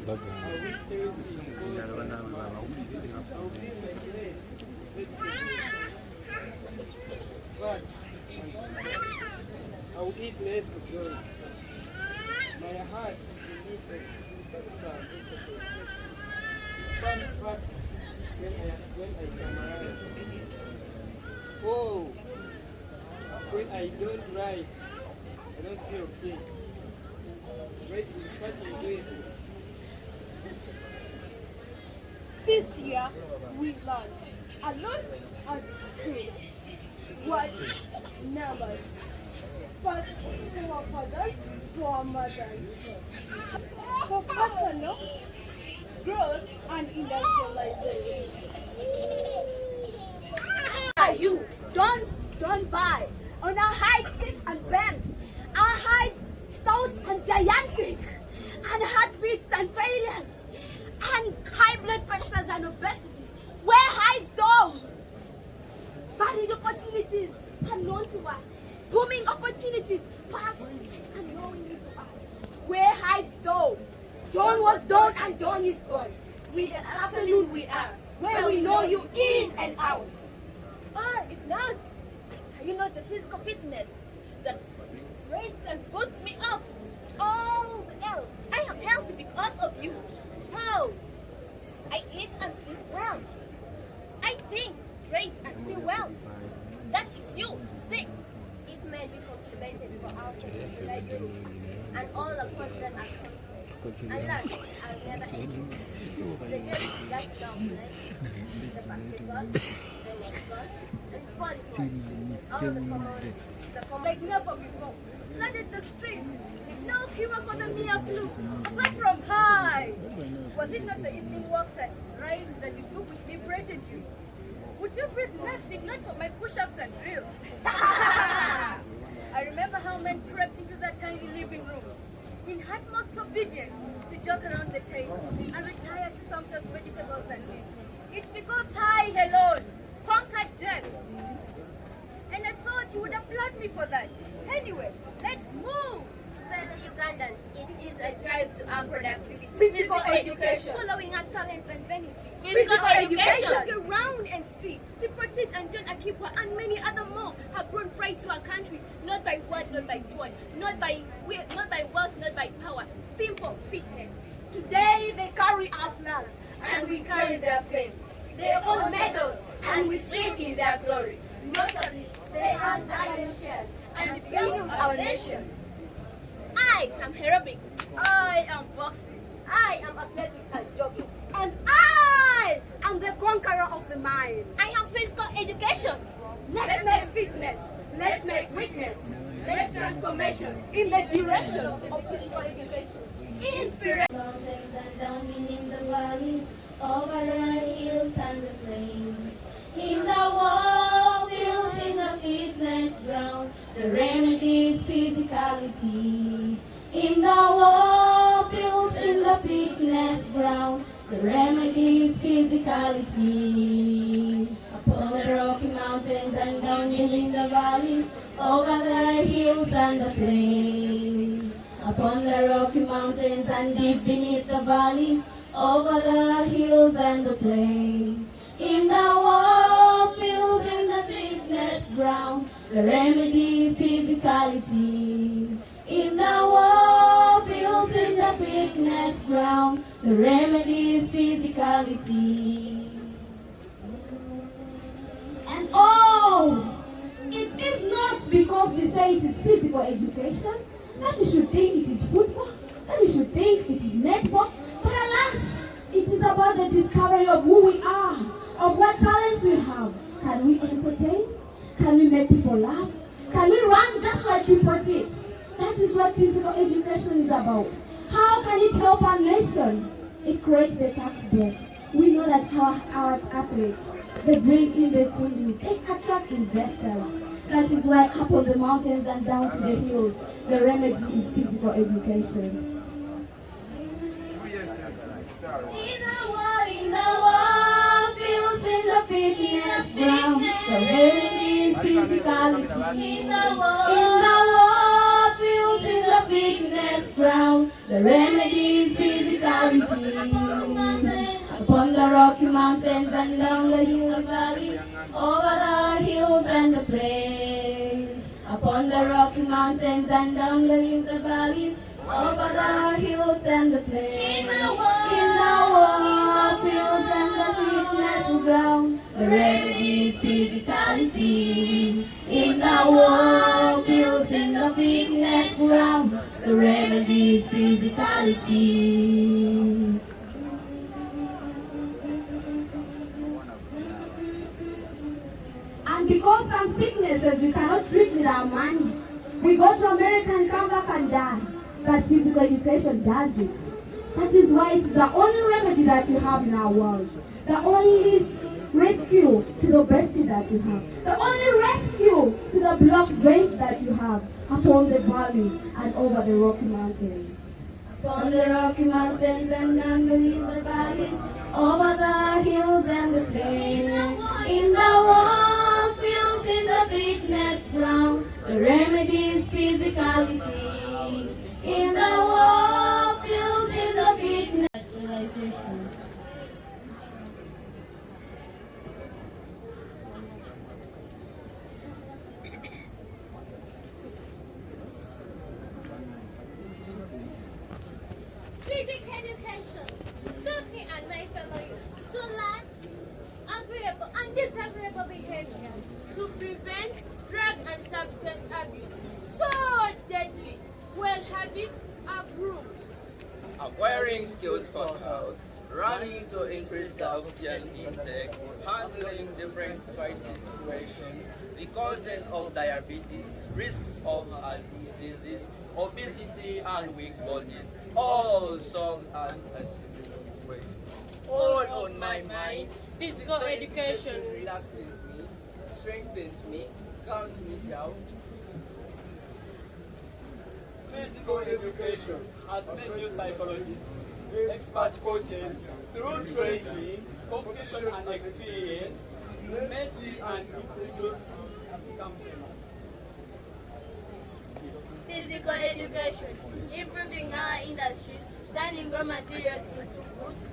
but I will eat less because my heart is in need of some exercise. It comes fast when I summarize. Oh, when I don't write, I don't feel okay. Writing is such a way. This year, we learned a lot at school. What numbers? But for our fathers, for our mothers. For personal growth and industrialization. You don't buy on our heights, stiff and bent, our heights stout and gigantic, and heartbeats and failures, and high blood pressures and obesity. Where heights though? Varied opportunities unknown to us, booming opportunities past unknowingly to us. Where heights though? Dawn was dawn and dawn is gone. With an afternoon we are, where we know you in and out. Or if not, you know the physical fitness that raises and boosts me up. Oh, well, I am healthy because of you. How? I eat and sleep well. I think straight and see well. That is you, sick. If men be complimented for our you, and all upon them are content. Alas, I'll never exist. The girls got down like the basketball, the and quality. All the common, Like never before. Flooded the streets. No cure for the mere flu. Apart from high. Was it not the evening walks and rides that you took which liberated you? Would you breathe next if not for my push-ups and drills? I remember how men crept into that tiny living room in utmost obedience to joke around the table and retire to sumptuous vegetables and meat. It's because I alone conquered death. And I thought you would applaud me for that. Anyway, let's move! Fellow Ugandans, it is a drive to our productivity. Physical education. Following our talents and vanity. Physical education. Look around and see. Tipotit and John Akipa and many other more have grown pride to our country, not by word, not by sword, not by wealth, not by power. Simple fitness. Today they carry our flag, and we carry their fame. They own medals, and we swim in their glory. Notably, they earn iron shares, and become our nation. I am aerobics. I am boxing. I am athletics and jogging. And I am the conqueror of the mind. I am physical education. Let's make fitness. Let's make witness. Make transformation in the direction of physical education. Inspiration. Mountains and down beneath the valleys, over the hills and the plains. In the wall fields, in the fitness ground, the remedy is physicality. In the wall fields, in the fitness ground, the remedy is physicality. Upon the Rocky Mountains and down beneath the valleys, over the hills and the plains. Upon the Rocky Mountains and deep beneath the valleys, over the hills and the plains. In the war fields, in the fitness ground, the remedy is physicality. In the war fields, in the fitness ground, the remedy is physicality. And oh, it is not because we say it is physical education that we should think it is football, that we should think it is netball, but alas, it is about the discovery of who we are, of what talents we have. Can we entertain? Can we make people laugh? Can we run just like people did? That is what physical education is about. How can it help our nation? It creates the tax base. We know that our athletes, they bring in the economy, they attract investors. That is why up on the mountains and down to the hills, the remedy is physical education. In the war fields, in the fitness ground, the remedy is physicality. In the war fields, in the fitness ground, the remedy is physicality. Upon the Rocky Mountains and down the hilly valleys, over the hills and the plains. Upon the Rocky Mountains and down the hilly valleys, over the hills and the plains. In the war fields and the fitness ground, the remedy is physicality. In the war fields, in the fitness ground, the remedy is physicality. And because some sicknesses we cannot treat with our money, we go to America and come back and die. But physical education does it. That is why it's the only remedy that we have in our world. The only rescue to the obesity that you have. The only rescue to the blocked veins that you have upon the valley and over the Rocky Mountains. Upon the Rocky Mountains and down beneath the valleys, over the hills and the plains. In the warm fields, in the fitness ground, the remedy is physicality. In the warm fields, in the fitness realization. Physical education suit me and my fellow youth to learn agreeable and disagreeable behavior, to prevent drug and substance abuse, so deadly, well habits are groomed. Acquiring skills for health, running to increase the oxygen intake, handling different crisis situations, the causes of diabetes, risks of heart diseases, obesity, and weak bodies, all solved and a serious way. All on my mind, physical education relaxes me, strengthens me, calms me down. Physical education has made new psychologists, expert coaches, through training, competition and experience, mercy and intelligence have become famous. Physical education, improving our industries, turning raw materials into goods.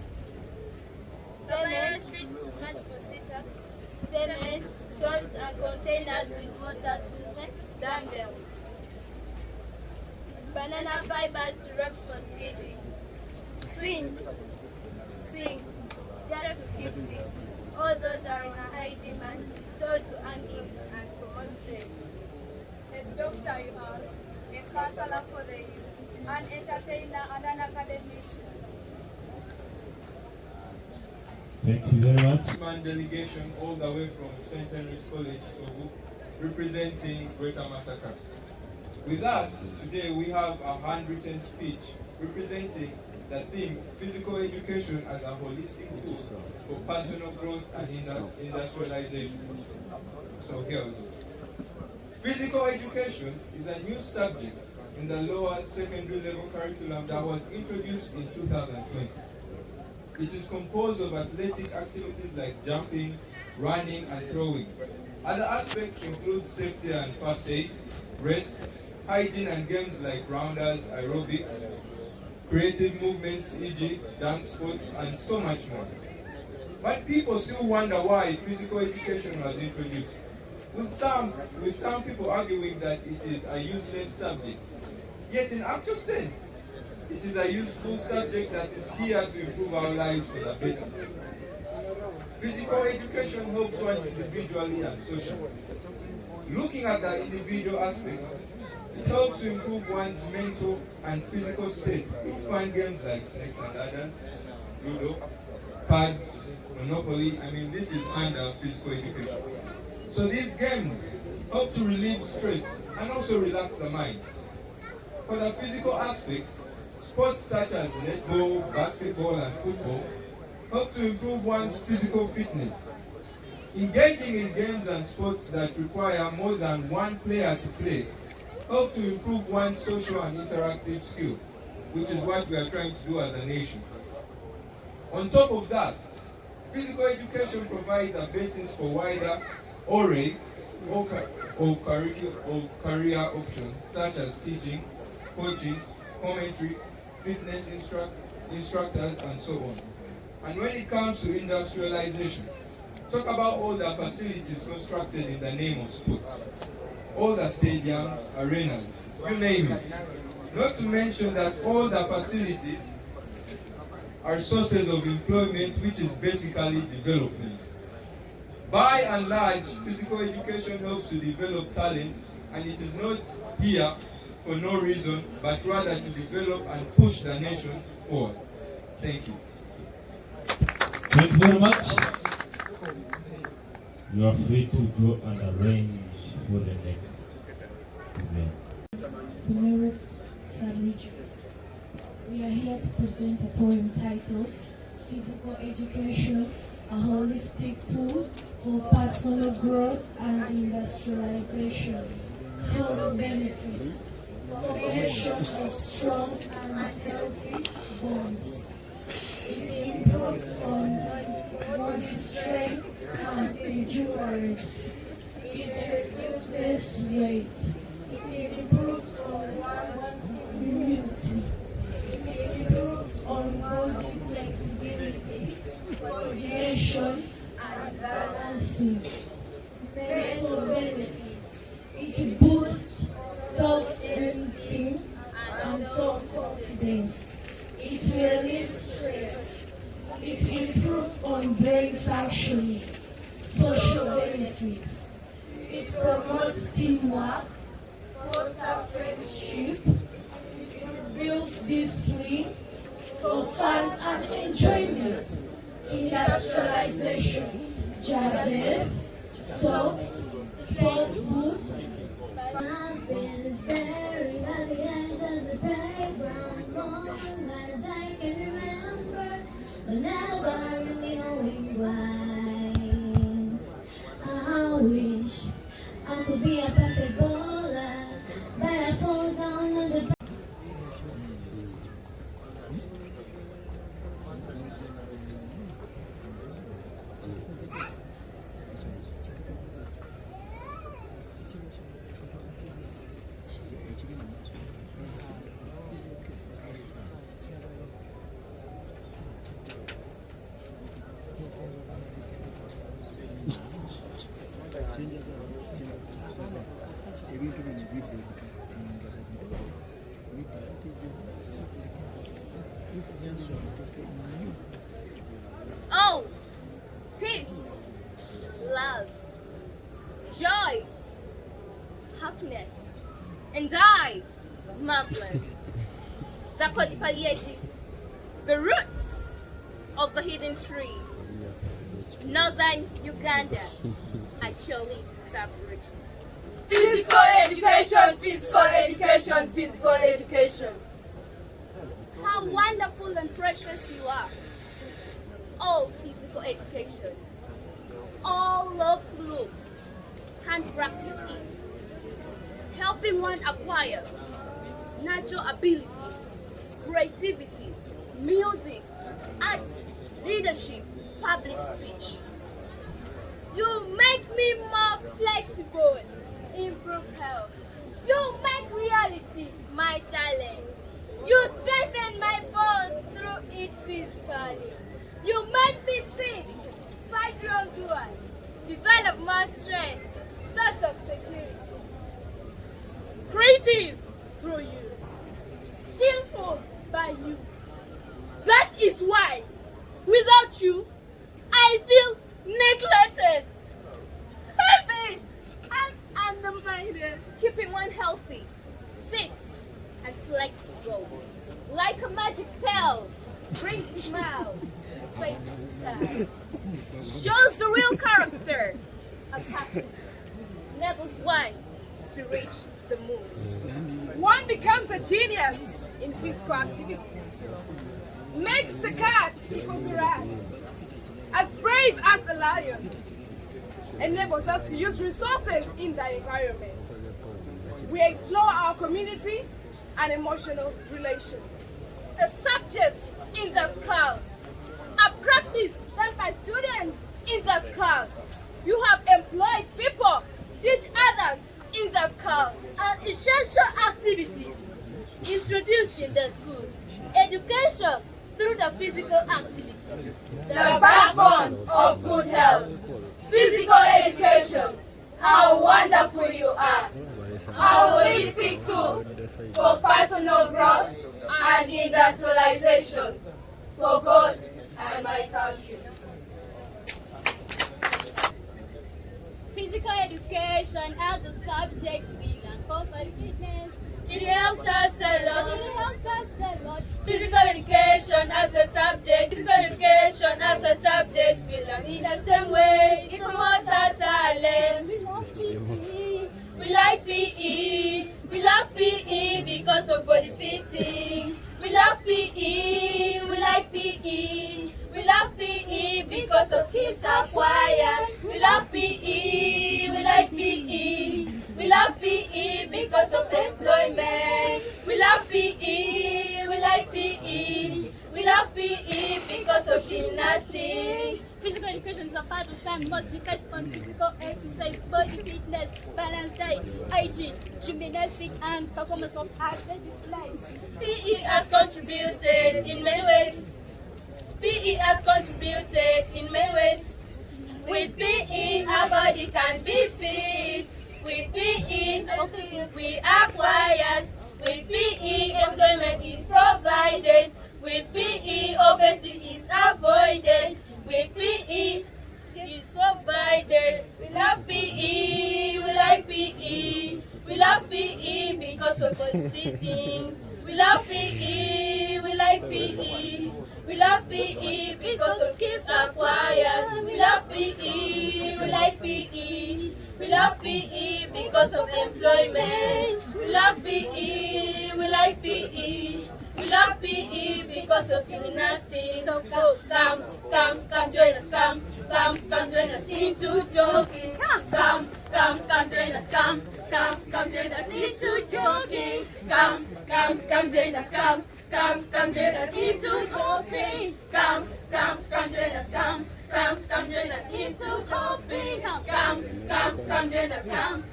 Cement streets to multiple setups, cement, stones and containers with water treatment, dumbbells. Banana fibers to ropes for skipping. Swing, just to keep fit. All those are in a high demand, so to handle and promote trade. A doctor you have, a counselor for the youth, an entertainer and an academician. Thank you very much. Man delegation all the way from St. Henry's College, Togo, representing Greater Massacre. With us today we have a handwritten speech representing the theme physical education as a holistic tool for personal growth and industrialization. So here we go. Physical education is a new subject in the lower secondary level curriculum that was introduced in 2020. It is composed of athletic activities like jumping, running, and throwing. Other aspects include safety and first aid, rest, hygiene and games like rounders, aerobics, creative movements, e.g. dance sports, and so much more. But people still wonder why physical education was introduced, with some people arguing that it is a useless subject. Yet in actual sense, it is a useful subject that is here to improve our lives for the better. Physical education helps one individually and socially. Looking at the individual aspect, it helps to improve one's mental and physical state through fun games like snakes and ladders, ludo, cards, monopoly. This is under physical education. So these games help to relieve stress and also relax the mind. For the physical aspect, sports such as netball, basketball, and football help to improve one's physical fitness. Engaging in games and sports that require more than one player to play help to improve one's social and interactive skills, which is what we are trying to do as a nation. On top of that, physical education provides a basis for wider array of career options such as teaching, coaching, commentary, fitness instructors, and so on. And when it comes to industrialization, talk about all the facilities constructed in the name of sports. All the stadiums, arenas, you name it. Not to mention that all the facilities are sources of employment, which is basically development. By and large, physical education helps to develop talent, and it is not here for no reason, but rather to develop and push the nation forward. Thank you. Thank you very much. You are free to go and arrange for the next event. Benero Sub-Region. We are here to present a poem titled Physical Education, a Holistic Tool for Personal Growth and Industrialization. Health benefits. Formation of strong and healthy bones. It improves on body strength and endurance. It reduces weight. It improves on one's immunity. It improves on body flexibility, coordination, and balancing. Mental benefits. It boosts self-esteem and self-confidence. It relieves stress. It improves on brain functioning. Social benefits. It promotes teamwork, fosters friendship. It builds discipline, for fun and enjoyment. Industrialization, jerseys, socks, sport boots. I've been staring at the end of the playground long as I can remember, whenever really knowing why. I wish I could be a perfect bowler, but I fall down on the Oh, peace, love, joy, happiness, and I, marvelous. The Kodipalieti, the roots of the hidden tree. Northern Uganda, actually separate. Physical education, physical education, physical education. How wonderful and precious you are. All physical education. All love to look. Hand practice is helping one acquire natural abilities, creativity, music, arts, leadership, public speech. You make me more flexible, improve health. You make reality my talent. You strengthen my bones through it physically. You make me fit, fight wrongdoers, develop more strength, source of security. Creative through you, skillful by you. That is why, without you, I feel neglected, happy, and undermined. Keeping one healthy, fit, and flexible, like a magic spell, brings smile, face inside, shows the real character, a person, enables one to reach the moon. One becomes a genius in physical activities. Makes a cat equals a rat. As brave as a lion. Enables us to use resources in the environment. We explore our community and emotional relations. A subject in the skull. A practice done by students in the skull. You have employed people, teach others in the skull. And essential activities introduced in the schools. Education through the physical activity. The backbone of good health. Physical education. How wonderful you are. How holistic too for personal growth and industrialization for God and my country. Physical education as a subject we learn for fitness. It helps us a lot. It helps us a lot. Physical education as a subject. Physical education as a subject. We learn in the same way. It promotes our talent. We love PE. We like PE. We love PE because of body fitting. We love PE. We like PE. We love PE because of skills acquired. We love PE. We like PE. We love PE because of employment. We love PE. We like PE. We love PE because of gymnastics. Physical education is a part of time most focused on physical exercise, body fitness, balanced diet, hygiene, gymnastics, and performance of athletics life. PE has contributed in many ways. PE has contributed in many ways. With PE, our body can be fit. With PE, we acquire. With PE, employment is provided. With PE, obesity is avoided. With PE, is provided. We love PE, we like PE. We love PE because of fitting. We love PE, we like PE. We love PE because of skills acquired. We love PE, we like PE. We love PE because of employment. We love PE, we like PE. We love PE because of gymnastics. So come join us. Come join us into jogging. Come join us. Come join us into jogging. Come join us. Come join us into hopping. Come join us. Come join us into hopping. Come join us. Come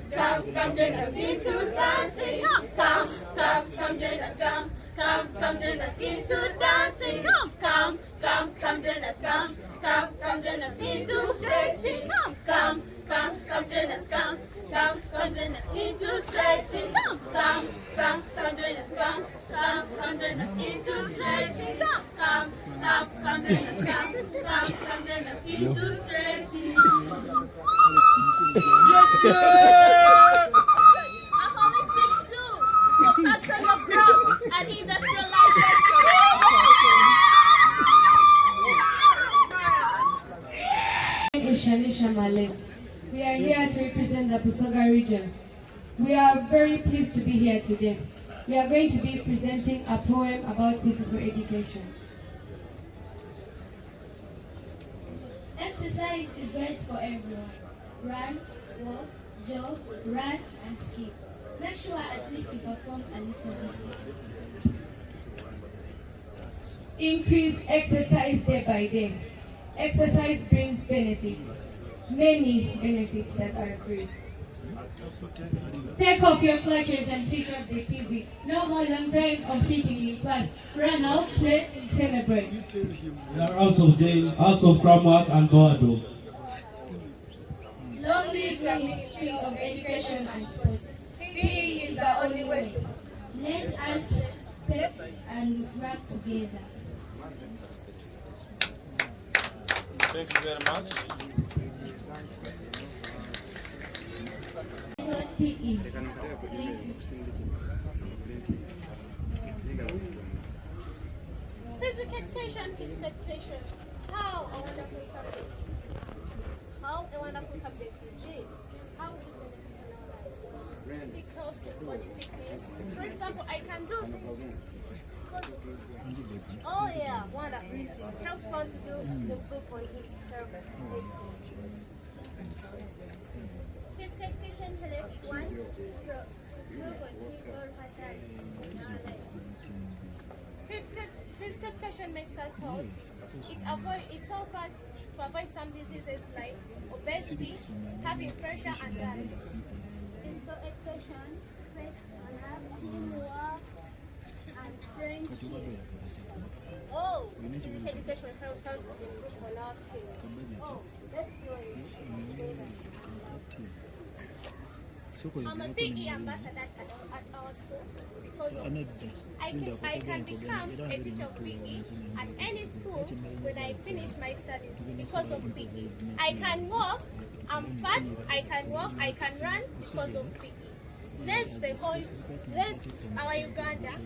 join us into dancing. Come join us. Come join us into dancing. Come join us. Come join us into stretching. Come join us. Come join us into stretching. Come join us. Come join us into stretching. Come join us. Come join us into stretching. A holistic tool for personal growth and industrialization. Shalisha Malek. We are here to represent the Busoga region. We are very pleased to be here today. We are going to be presenting a poem about physical education. Exercise is great for everyone. Run, walk, jog, run, and skip. Make sure at least you perform a little bit. Increase exercise day by day. Exercise brings benefits, many benefits that are great. Take off your clutches and switch off the TV. No more long time of sitting in class. Run out, play, and celebrate. We are out of jail, out of cram work and boredom. Long live the Ministry of Education and Sports. PE is the only way. Let us respect and work together. Thank you very much. PE. Physical education. How a wonderful subject. How a wonderful subject is it? How it helps in body fitness. For example, I can do this. Oh yeah, wonderful. It helps one to do the full pointing service. Physical education helps one to improve physical Physical education makes us healthy. It helps us to avoid some diseases like obesity, having pressure, and diabetes. Physical education makes us teamwork and friendship. Oh, physical education helps us to improve on our skills. Oh, let's do it. I'm a PE ambassador at our school because I can become a teacher of PE at any school when I finish my studies because of PE. I can walk, I'm fat, I can walk, I can run because of PE. Let's the boys, let's our Uganda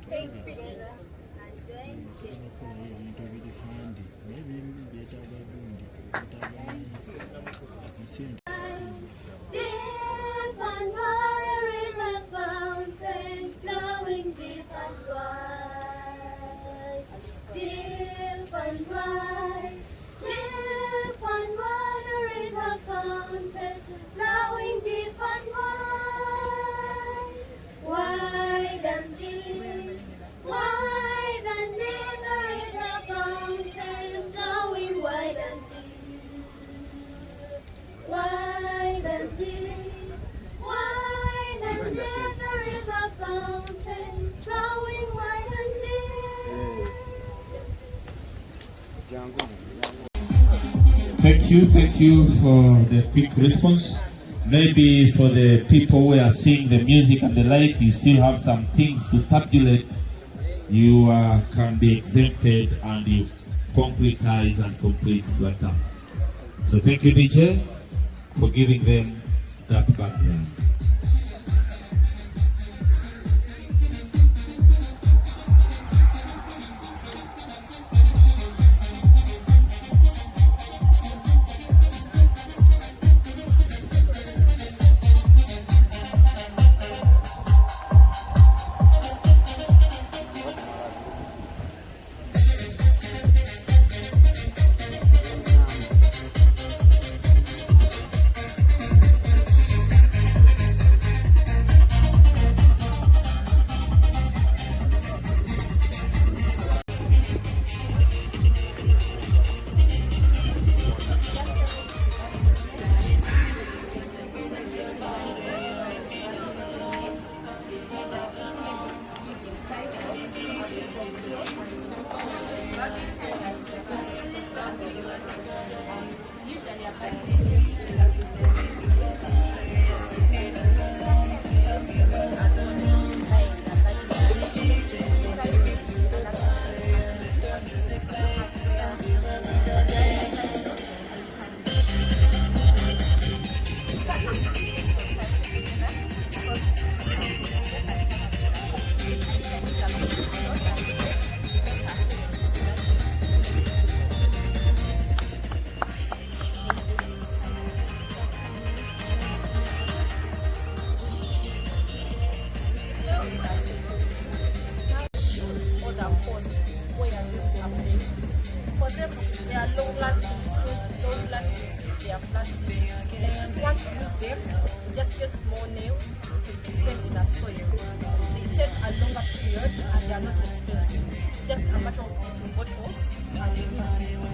take fitness and join kids. Deep and wide is a fountain flowing deep and wide. Deep and wide, deep and wide is a fountain flowing deep and wide. Wide and deep, wide and deep, there is a fountain flowing wide and deep. Wide and deep, wide and deep, there is a fountain flowing wide and deep. Thank you for the quick response. Maybe for the people who are seeing the music and the like, you still have some things to tabulate. You can be exempted and you concretize and complete your task. So thank you, DJ, for giving them that background. for them, they are long lasting, they are plastic. Like if you want to use them, you just get small nails to fix them in a soil. They take a longer period and they are not expensive. Just a matter of getting bottles and use these.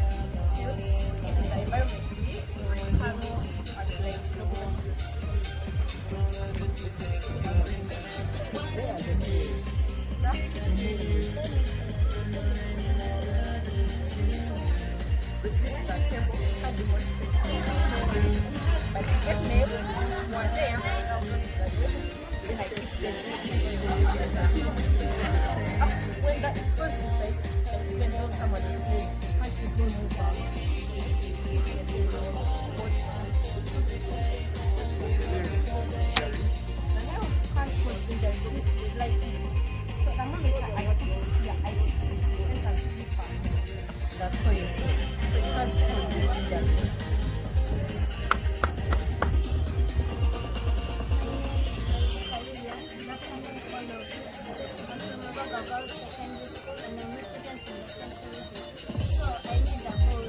Just keeping the environment clean, harmful, and like local materials. Since this is a temple, you can't demonstrate. But to get nails, you are there, then I fix them. When that first inside, even though someone is playing, you can't easily move out. The nails can't cause injury since it's like this. So the moment I put it here, I fix it. It enters deeper. That's so you do. So you can't cause injury. Secondary school and I'm representing the central region. So I made a ball,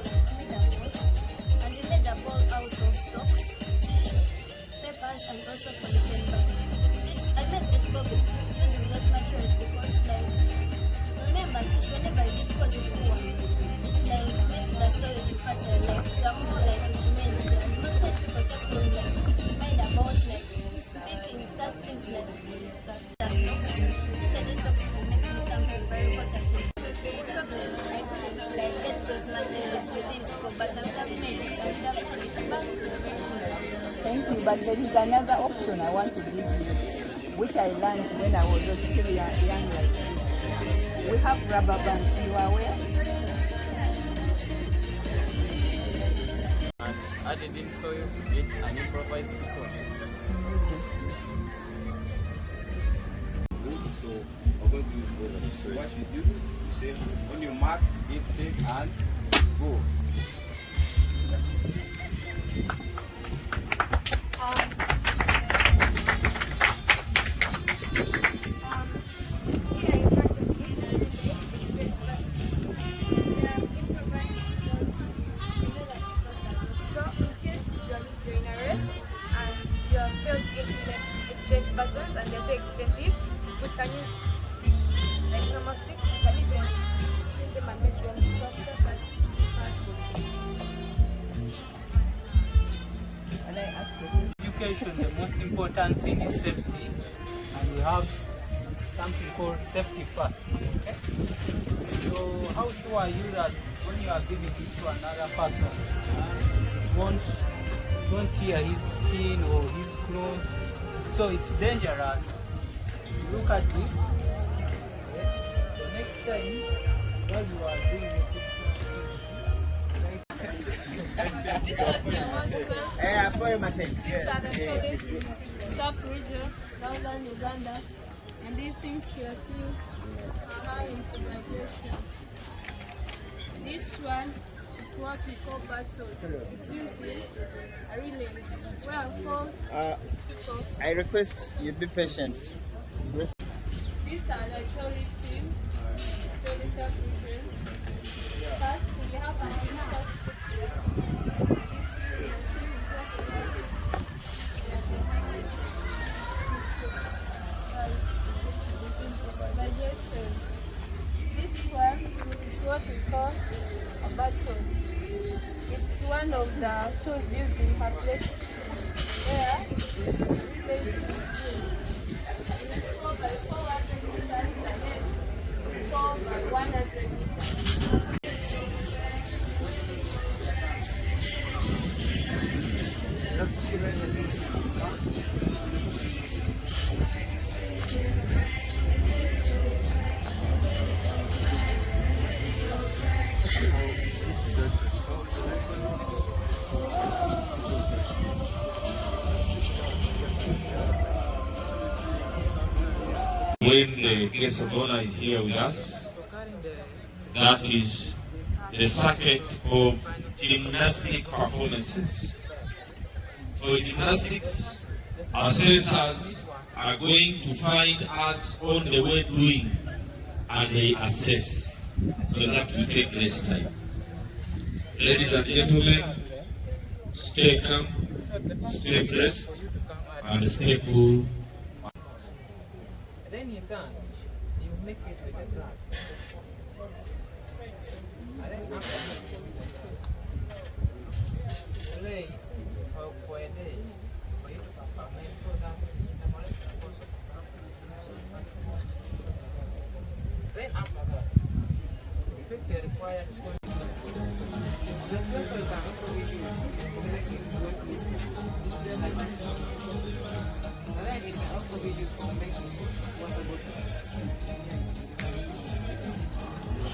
and we made a ball out of socks, papers, and also polythene bags. I made this ball using those materials because, like, remember, whenever you dispose of poor, it makes the soil be fertile. Like the more like it remains there. Most of people talk from mind about like making such things like that. So this socks will make me something very important. Problem, I couldn't like get those materials within school, but I would have made it. I would have seen it. Bags were very good. Thank you, but there is another option I want to give you, which I learned when I was still young like this. We have rubber bands, you are aware? And added in soil to get an improvised method. So I'm going to use both. So what you do, you say on your marks, get set and go. That's it. So in case you're in a race and you have failed exchange buttons and they're too expensive, we can use sticks, like normal sticks. You can even spin them and make them softer so that Education, the most important thing is safety, and we have something called safety first. Okay? So how sure are you that when you are giving it to another person, won't tear his skin or his clothes? So it's dangerous. Look at this. Okay? So next time while you are doing it, this was your husband. These are the sub-region, northern Uganda, and these things here too are high into migration. This one, it's what we call battle. It's using a relay where 4 people. I request you be patient. These are naturally team, so the sub-region. First, we have an this one is what we call a baton. It's one of the tools used in athletics where relay is used. 4 by 400 meters and then 4 by 100 meters. When the guest of honor is here with us, that is the circuit of gymnastic performances. For gymnastics, assessors are going to find us on the way doing, and they assess so that we take less time. Ladies and gentlemen, stay calm, stay blessed, and stay cool. Then you turn, you make it with the glass. And then after this, play for a day for you to perform so that the molecular force of then after that, you take the required the special can also be used for making good and then it can also be used for making wonderful.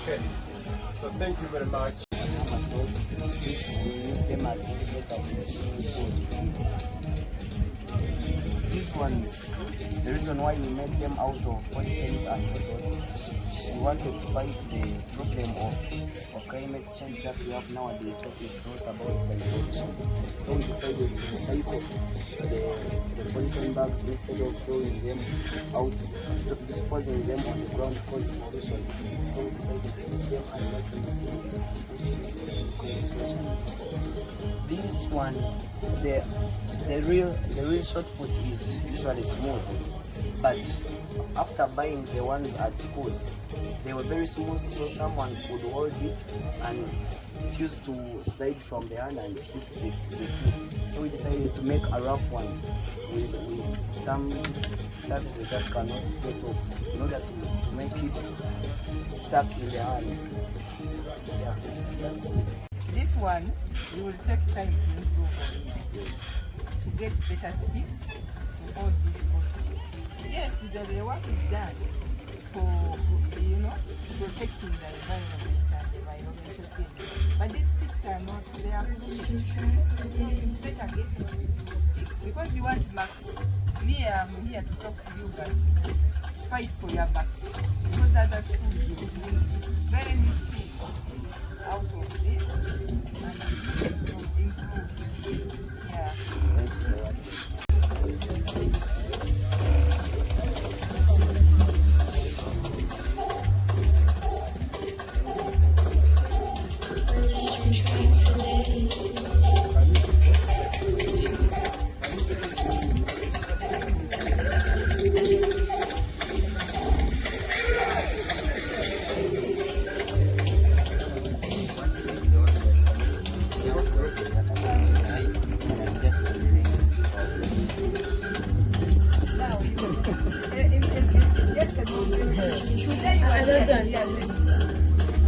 Okay, so thank you very much. We use them as indicators in swimming pool. These ones, the reason why we made them out of polypens and bottles, we wanted to fight the problem of climate change that we have nowadays that is brought about by pollution. So we decided to recycle the polypen bags instead of throwing them out, disposing them on the ground cause pollution. So we decided to use them and not things. This one, the real short put is usually smooth, but after buying the ones at school, they were very smooth, so someone could hold it and choose to slide from the hand and hit the foot. So we decided to make a rough one with some surfaces that cannot get off in order to make it stuck in the hands. Yeah, that's it. This one, you will take time to improve on it, to get better sticks to hold these bottles. Yes, the work is done for protecting the environment and the environmental things. But these sticks are not, they are you better get sticks because you want backs. Me, I'm here to talk to you, but fight for your backs. Because other schools will bring very neat things out of this and improve. Yeah.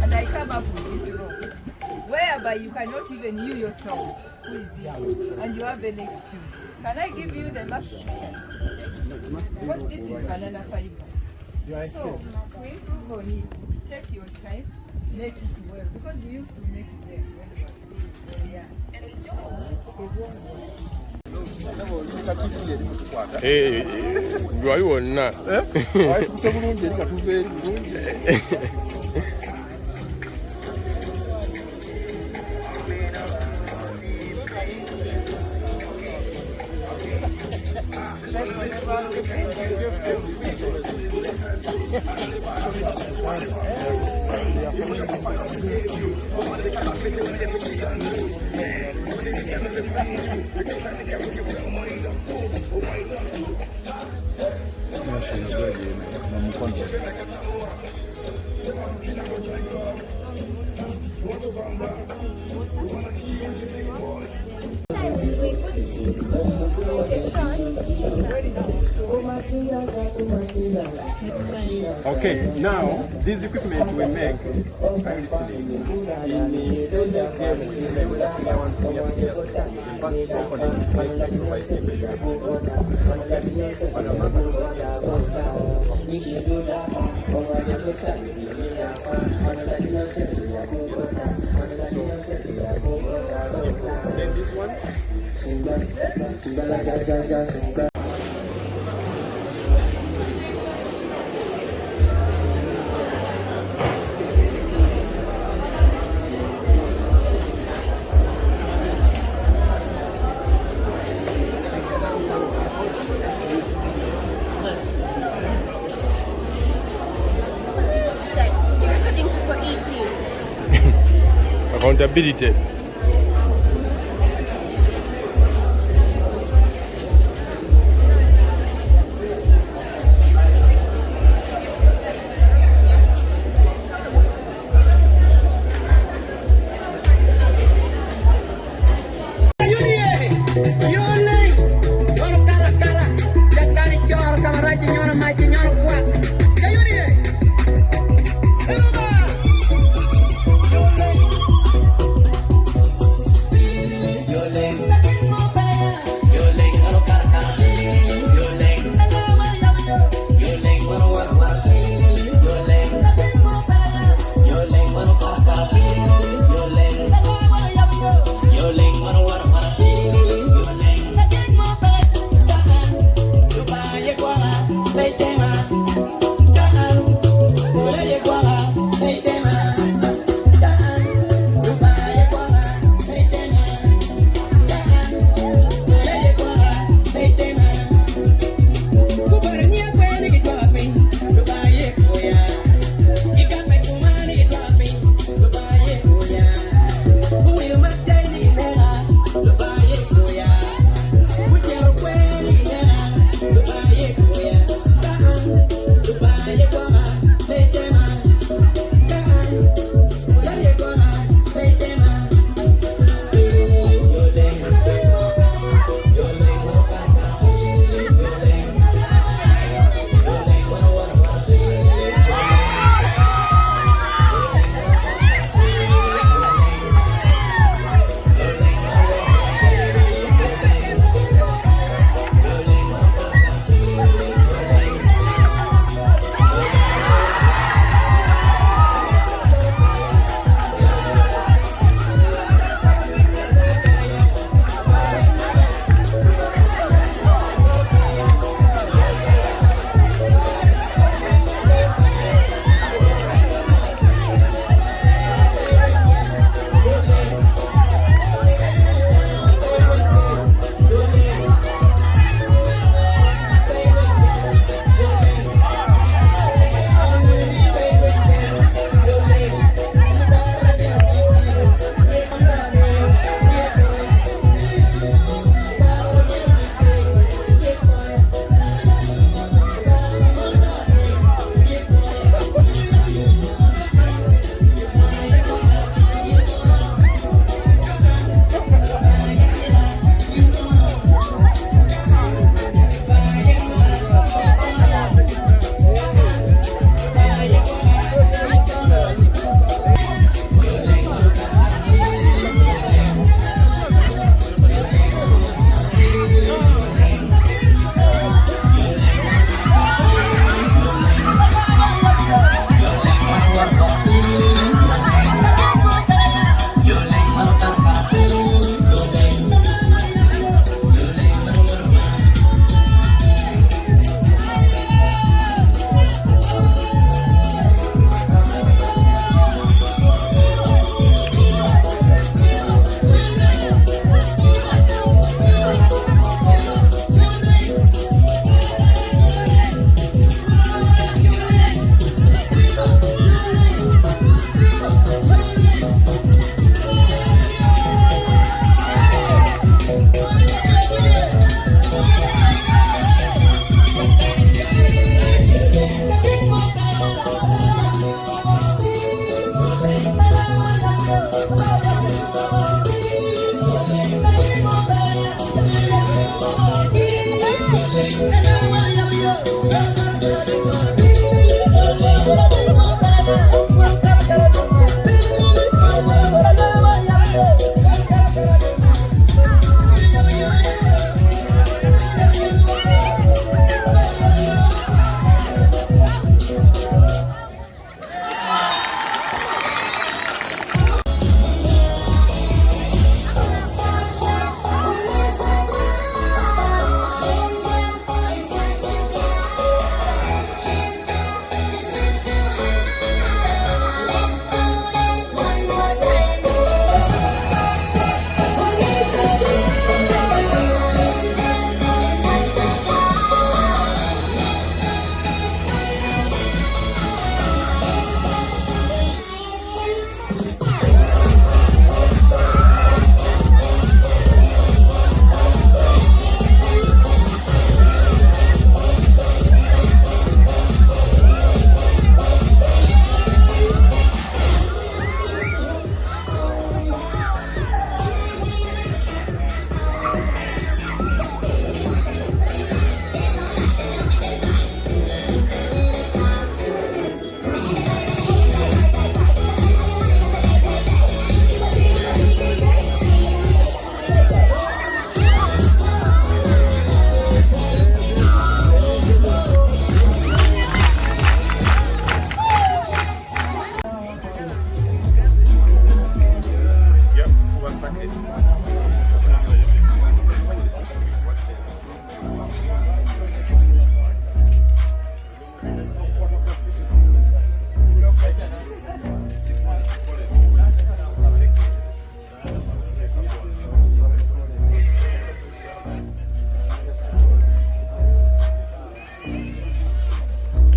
And I come up with this rope, whereby you cannot even you yourself who is here, and you have an excuse. Can I give you the maximum? Because this is banana fiber. So to improve on it, take your time, make it well, because we used to make it there when we were still young. Wabibona bulungi eri nga tuva eri bulungi. Okay, now this equipment we make previously in the game we made with the senior ones we have here. The first component is manufactured by then this one. accountability.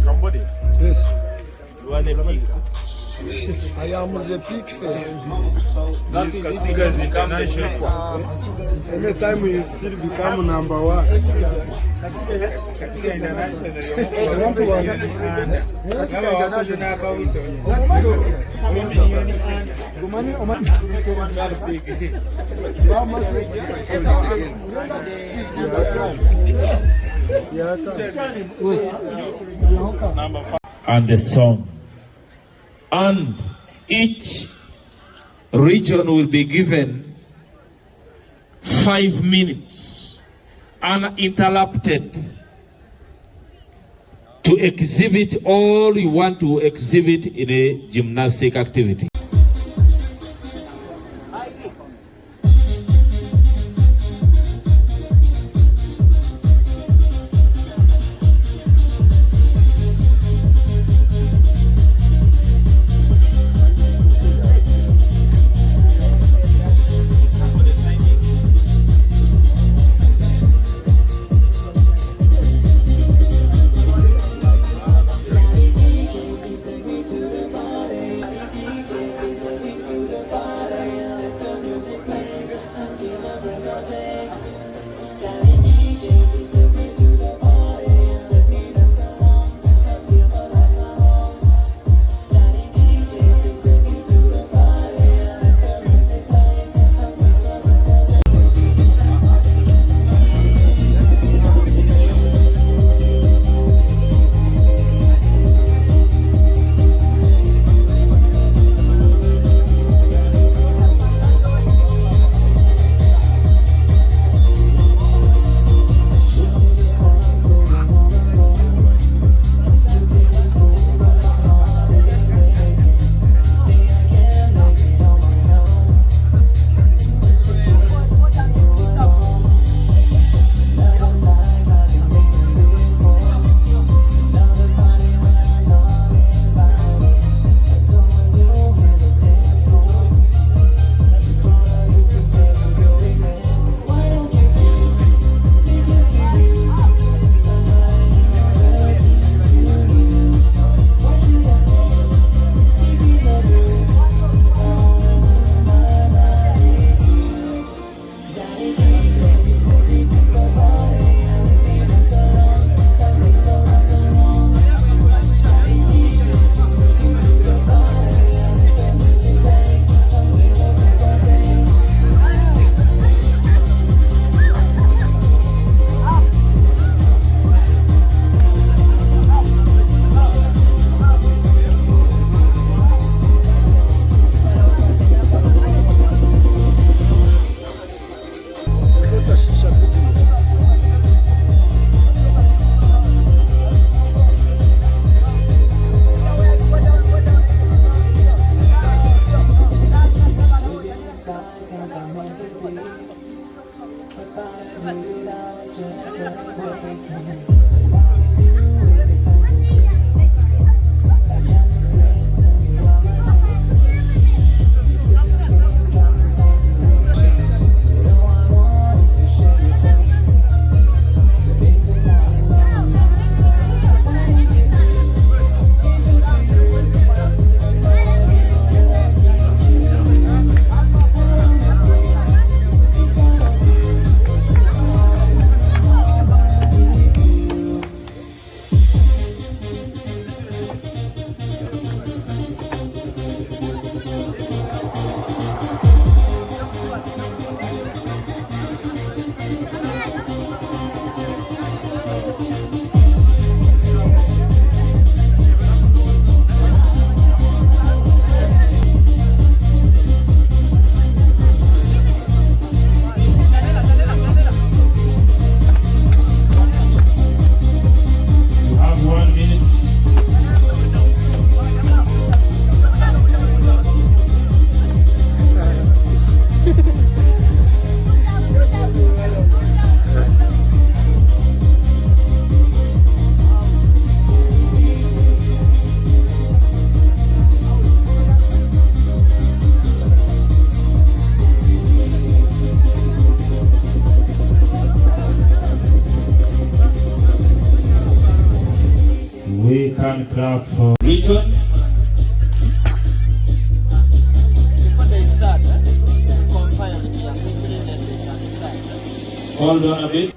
Somebody? Yes. You are the pig. I am the pig fan. That is international. Anytime you still become number one. I want to And the song. And each region will be given 5 minutes uninterrupted to exhibit all you want to exhibit in a gymnastic activity. we can clap for region. Before they start, confine the Hold on a bit.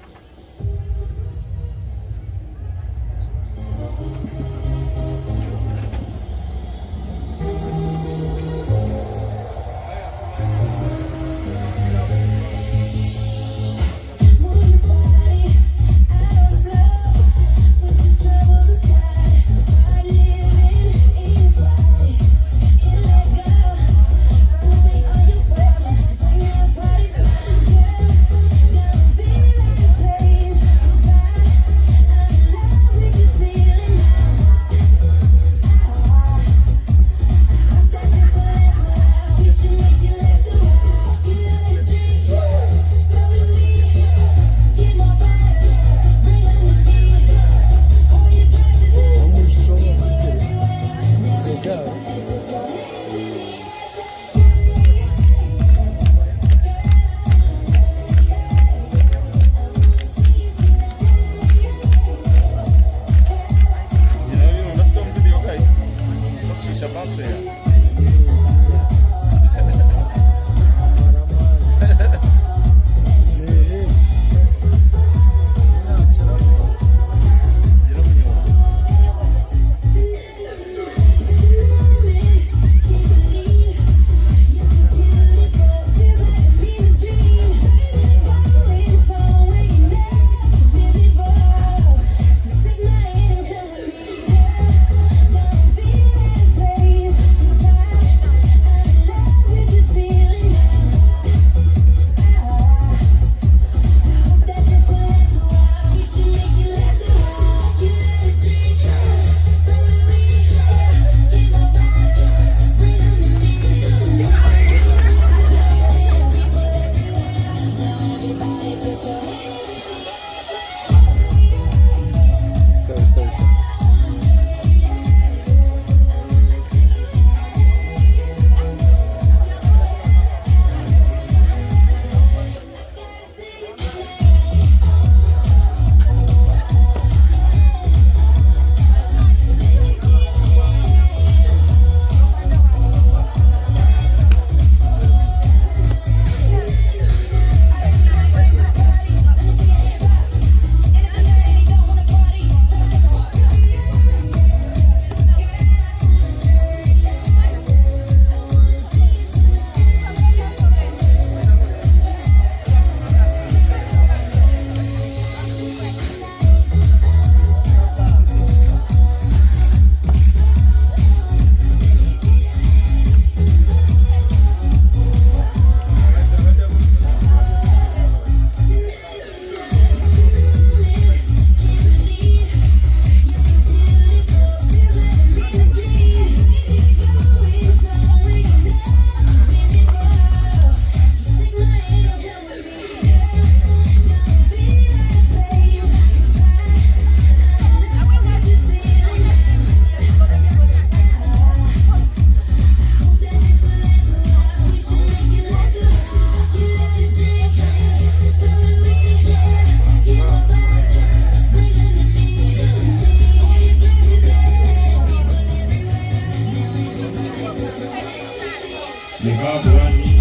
We have 1 minute.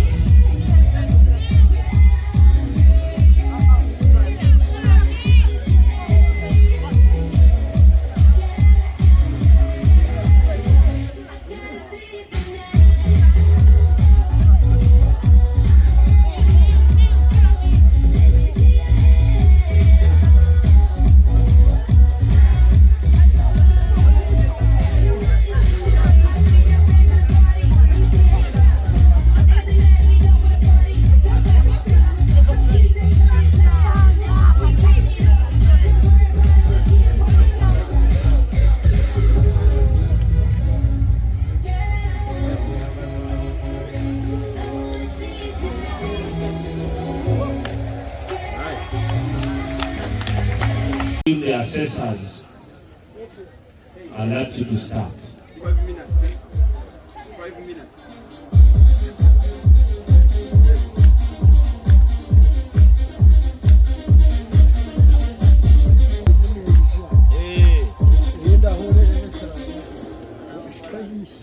The assessors, I'd like you to start. 5 minutes. 5 minutes. Hey. Thank you.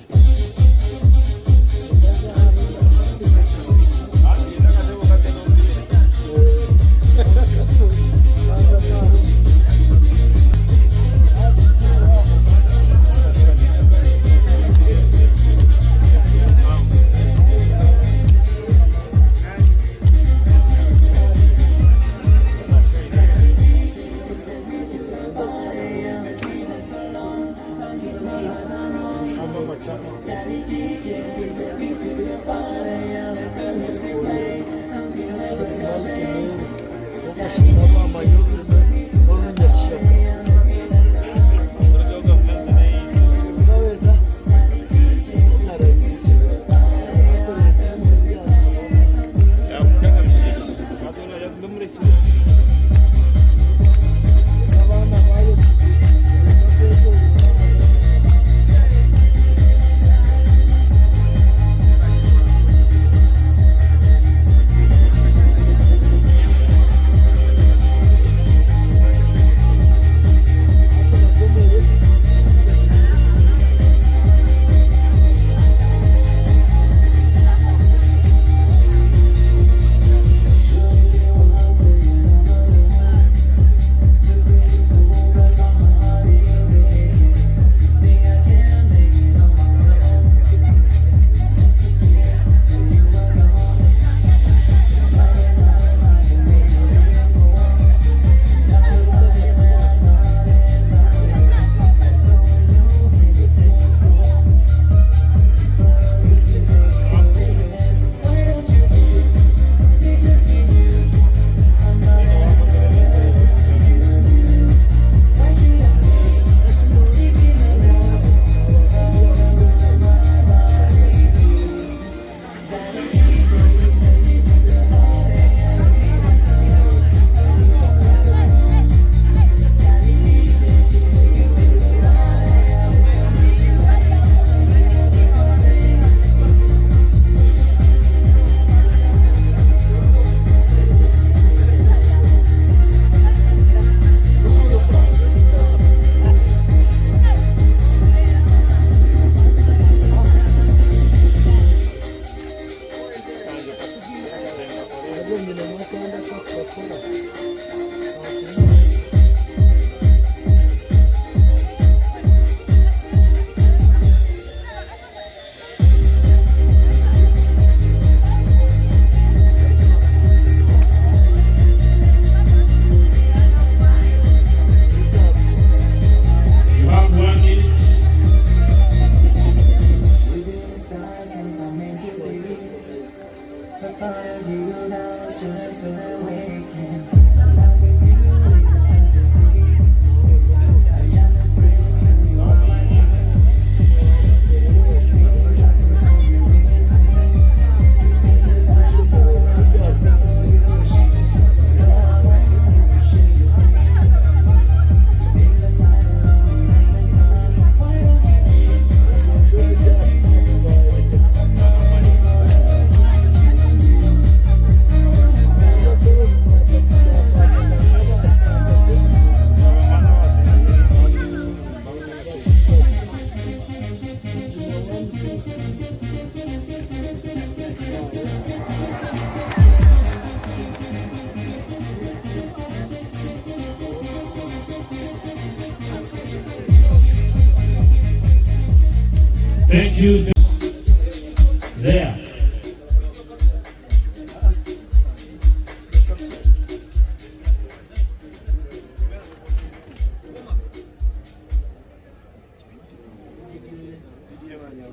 There.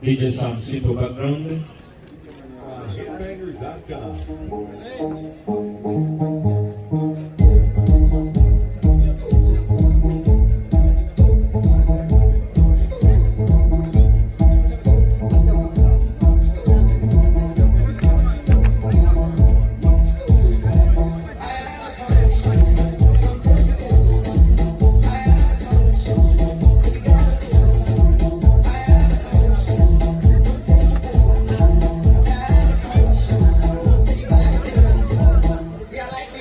DJ some simple background. See, I like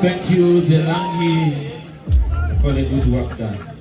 Thank you, Zelangi, for the good work done.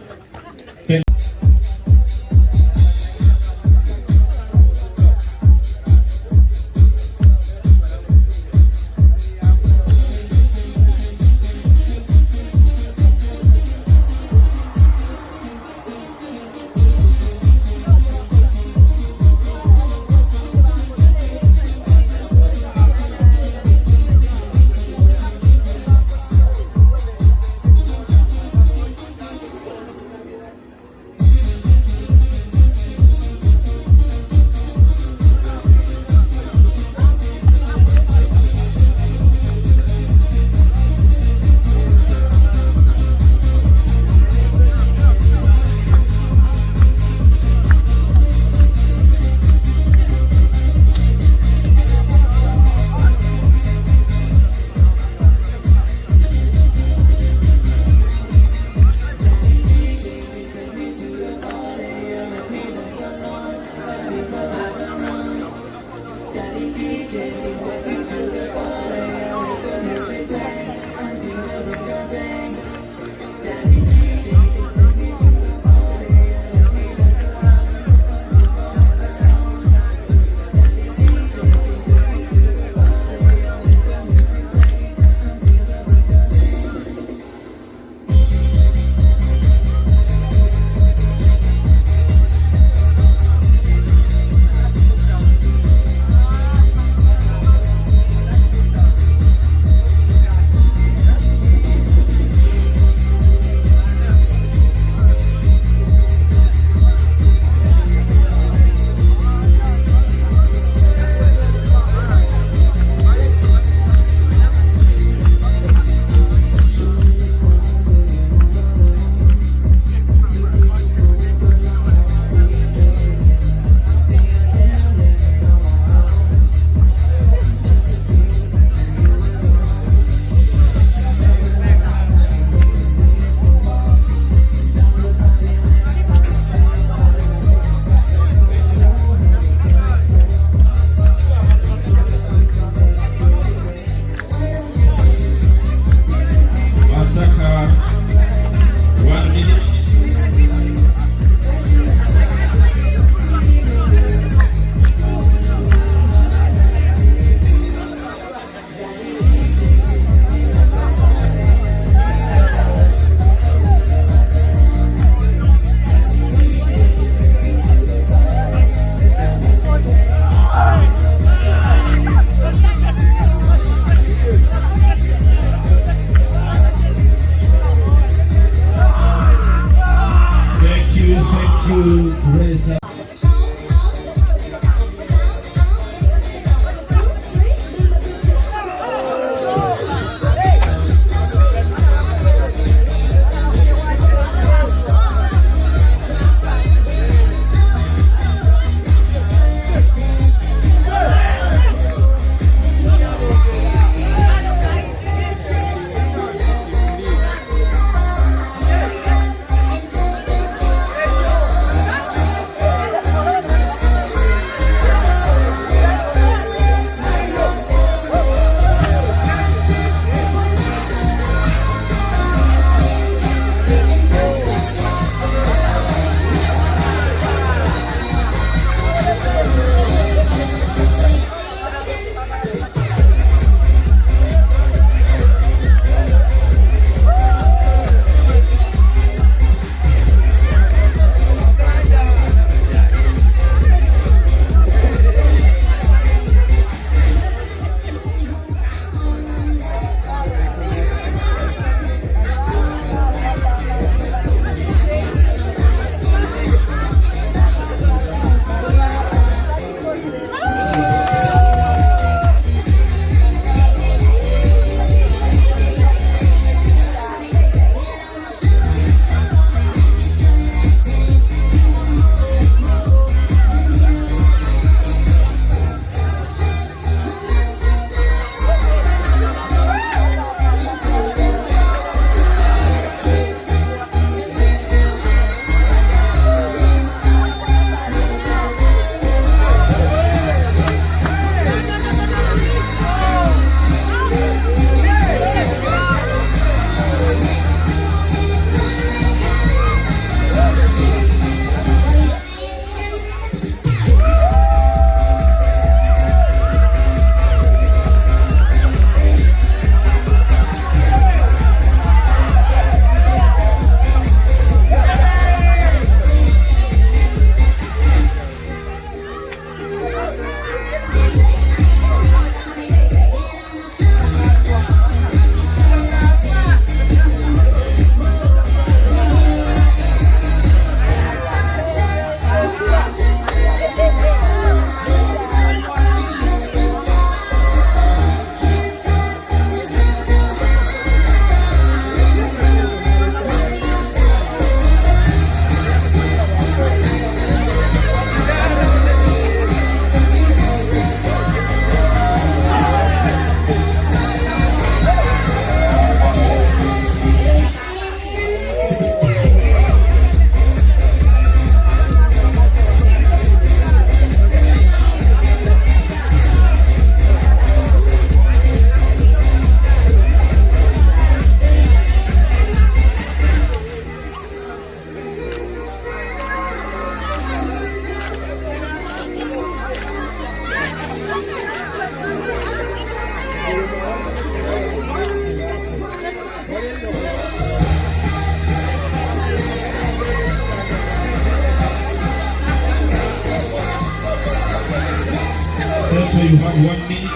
So you have 1 minute.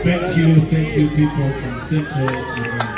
Thank you people from Central Uganda.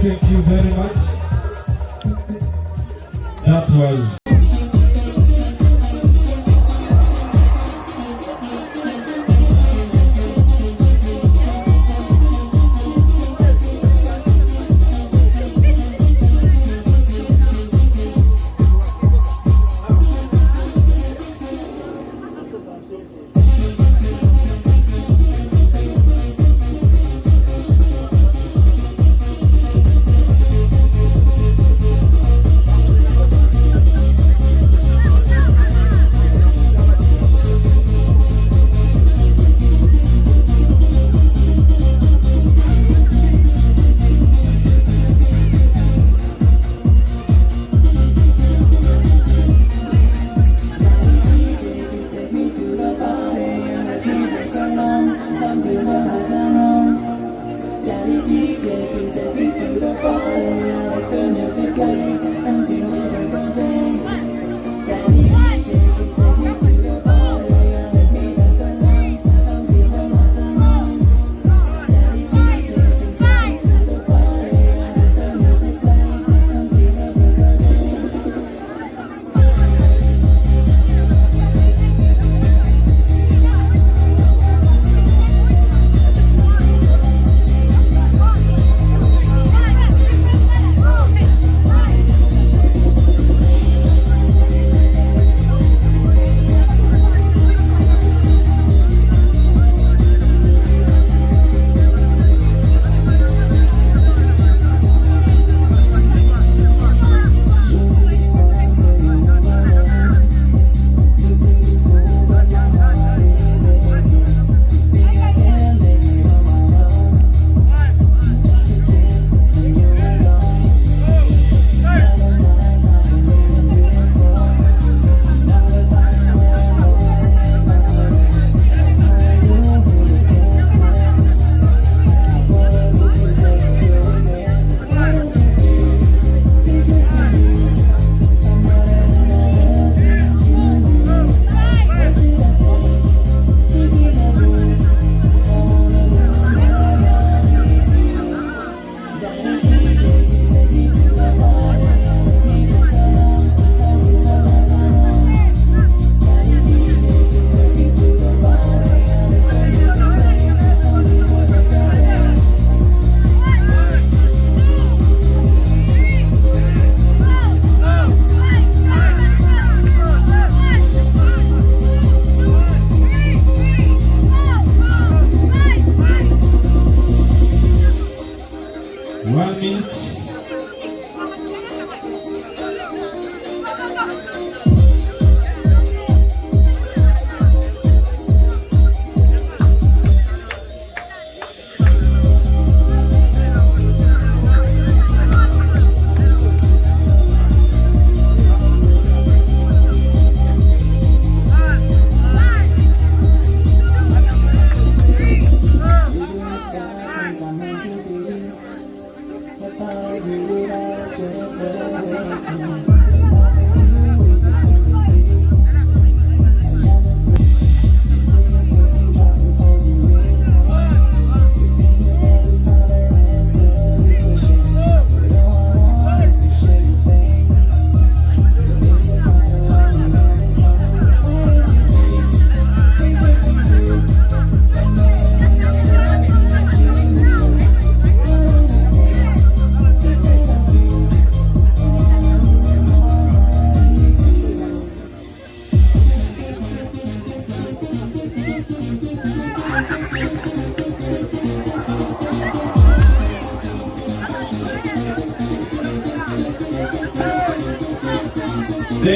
Thank you very much. That was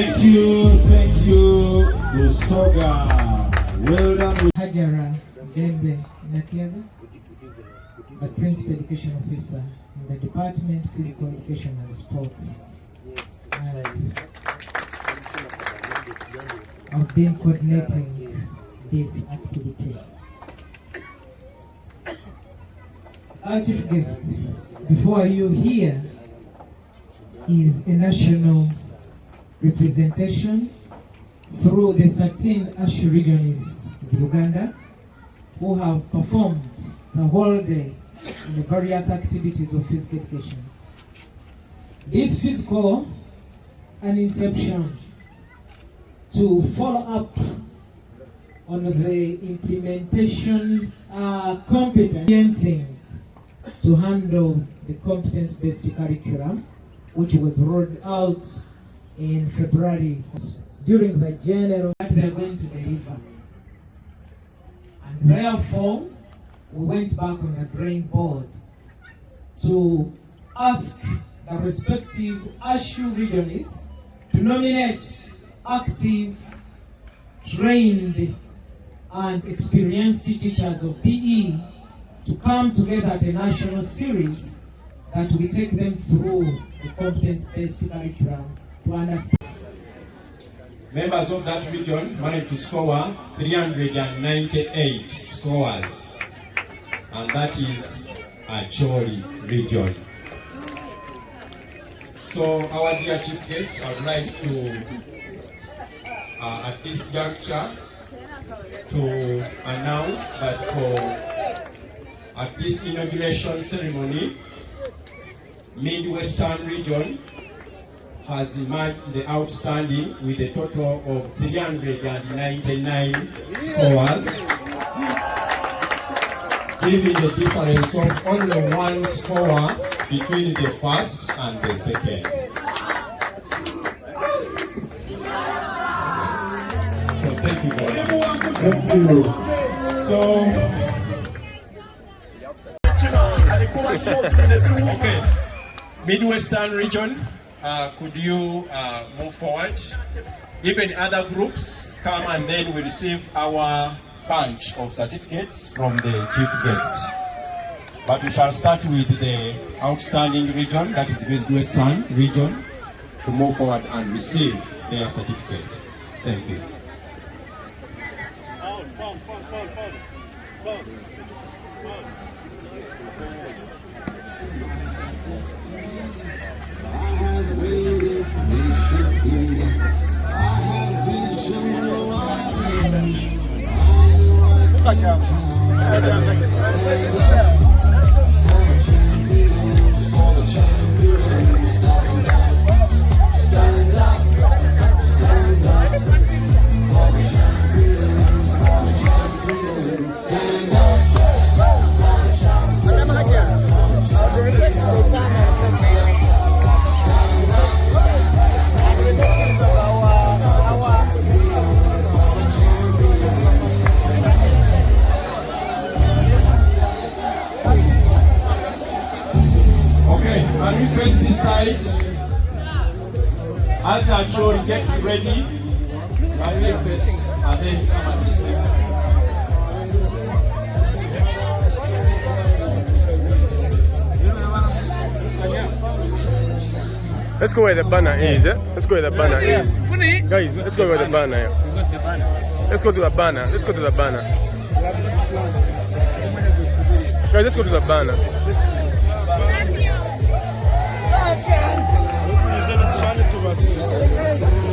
Thank you, Lusoga. Well done. Hajara Dembe Nakiaga, the Principal Education Officer in the Department of Physical Education and Sports. And I've been coordinating this activity. Our chief guest before you here is a national representation through the 13 ASHU regions of Uganda who have performed the whole day in the various activities of physical education. This physical an inception to follow up on the implementation competence to handle the competence-based curriculum, which was rolled out in February during the general that we are going to deliver. And therefore, we went back on the drawing board to ask the respective ASHU regions to nominate active, trained, and experienced teachers of PE to come together at a national series that we take them through the competence-based curriculum to understand. Members of that region managed to score 398 scores, and that is a Chori region. So our dear chief guest, I would like to, at this juncture, to announce that at this inauguration ceremony, Midwestern region has emerged the outstanding with a total of 399 scores, giving the difference of only one score between the first and the second. So thank you very much. Thank you. So, okay, Midwestern region, could you move forward? Even other groups come, and then we receive our bunch of certificates from the chief guest. But we shall start with the outstanding region, that is Midwestern region, to move forward and receive their certificate. Thank you. Can we face this side? As our Chori gets ready, can we face and then come and receive? Let's go where the banner is, eh? Let's go where the banner is. Guys, let's go where the banner is. Let's go to the banner. Let's go to the banner. Guys, let's go to the banner. Thank you.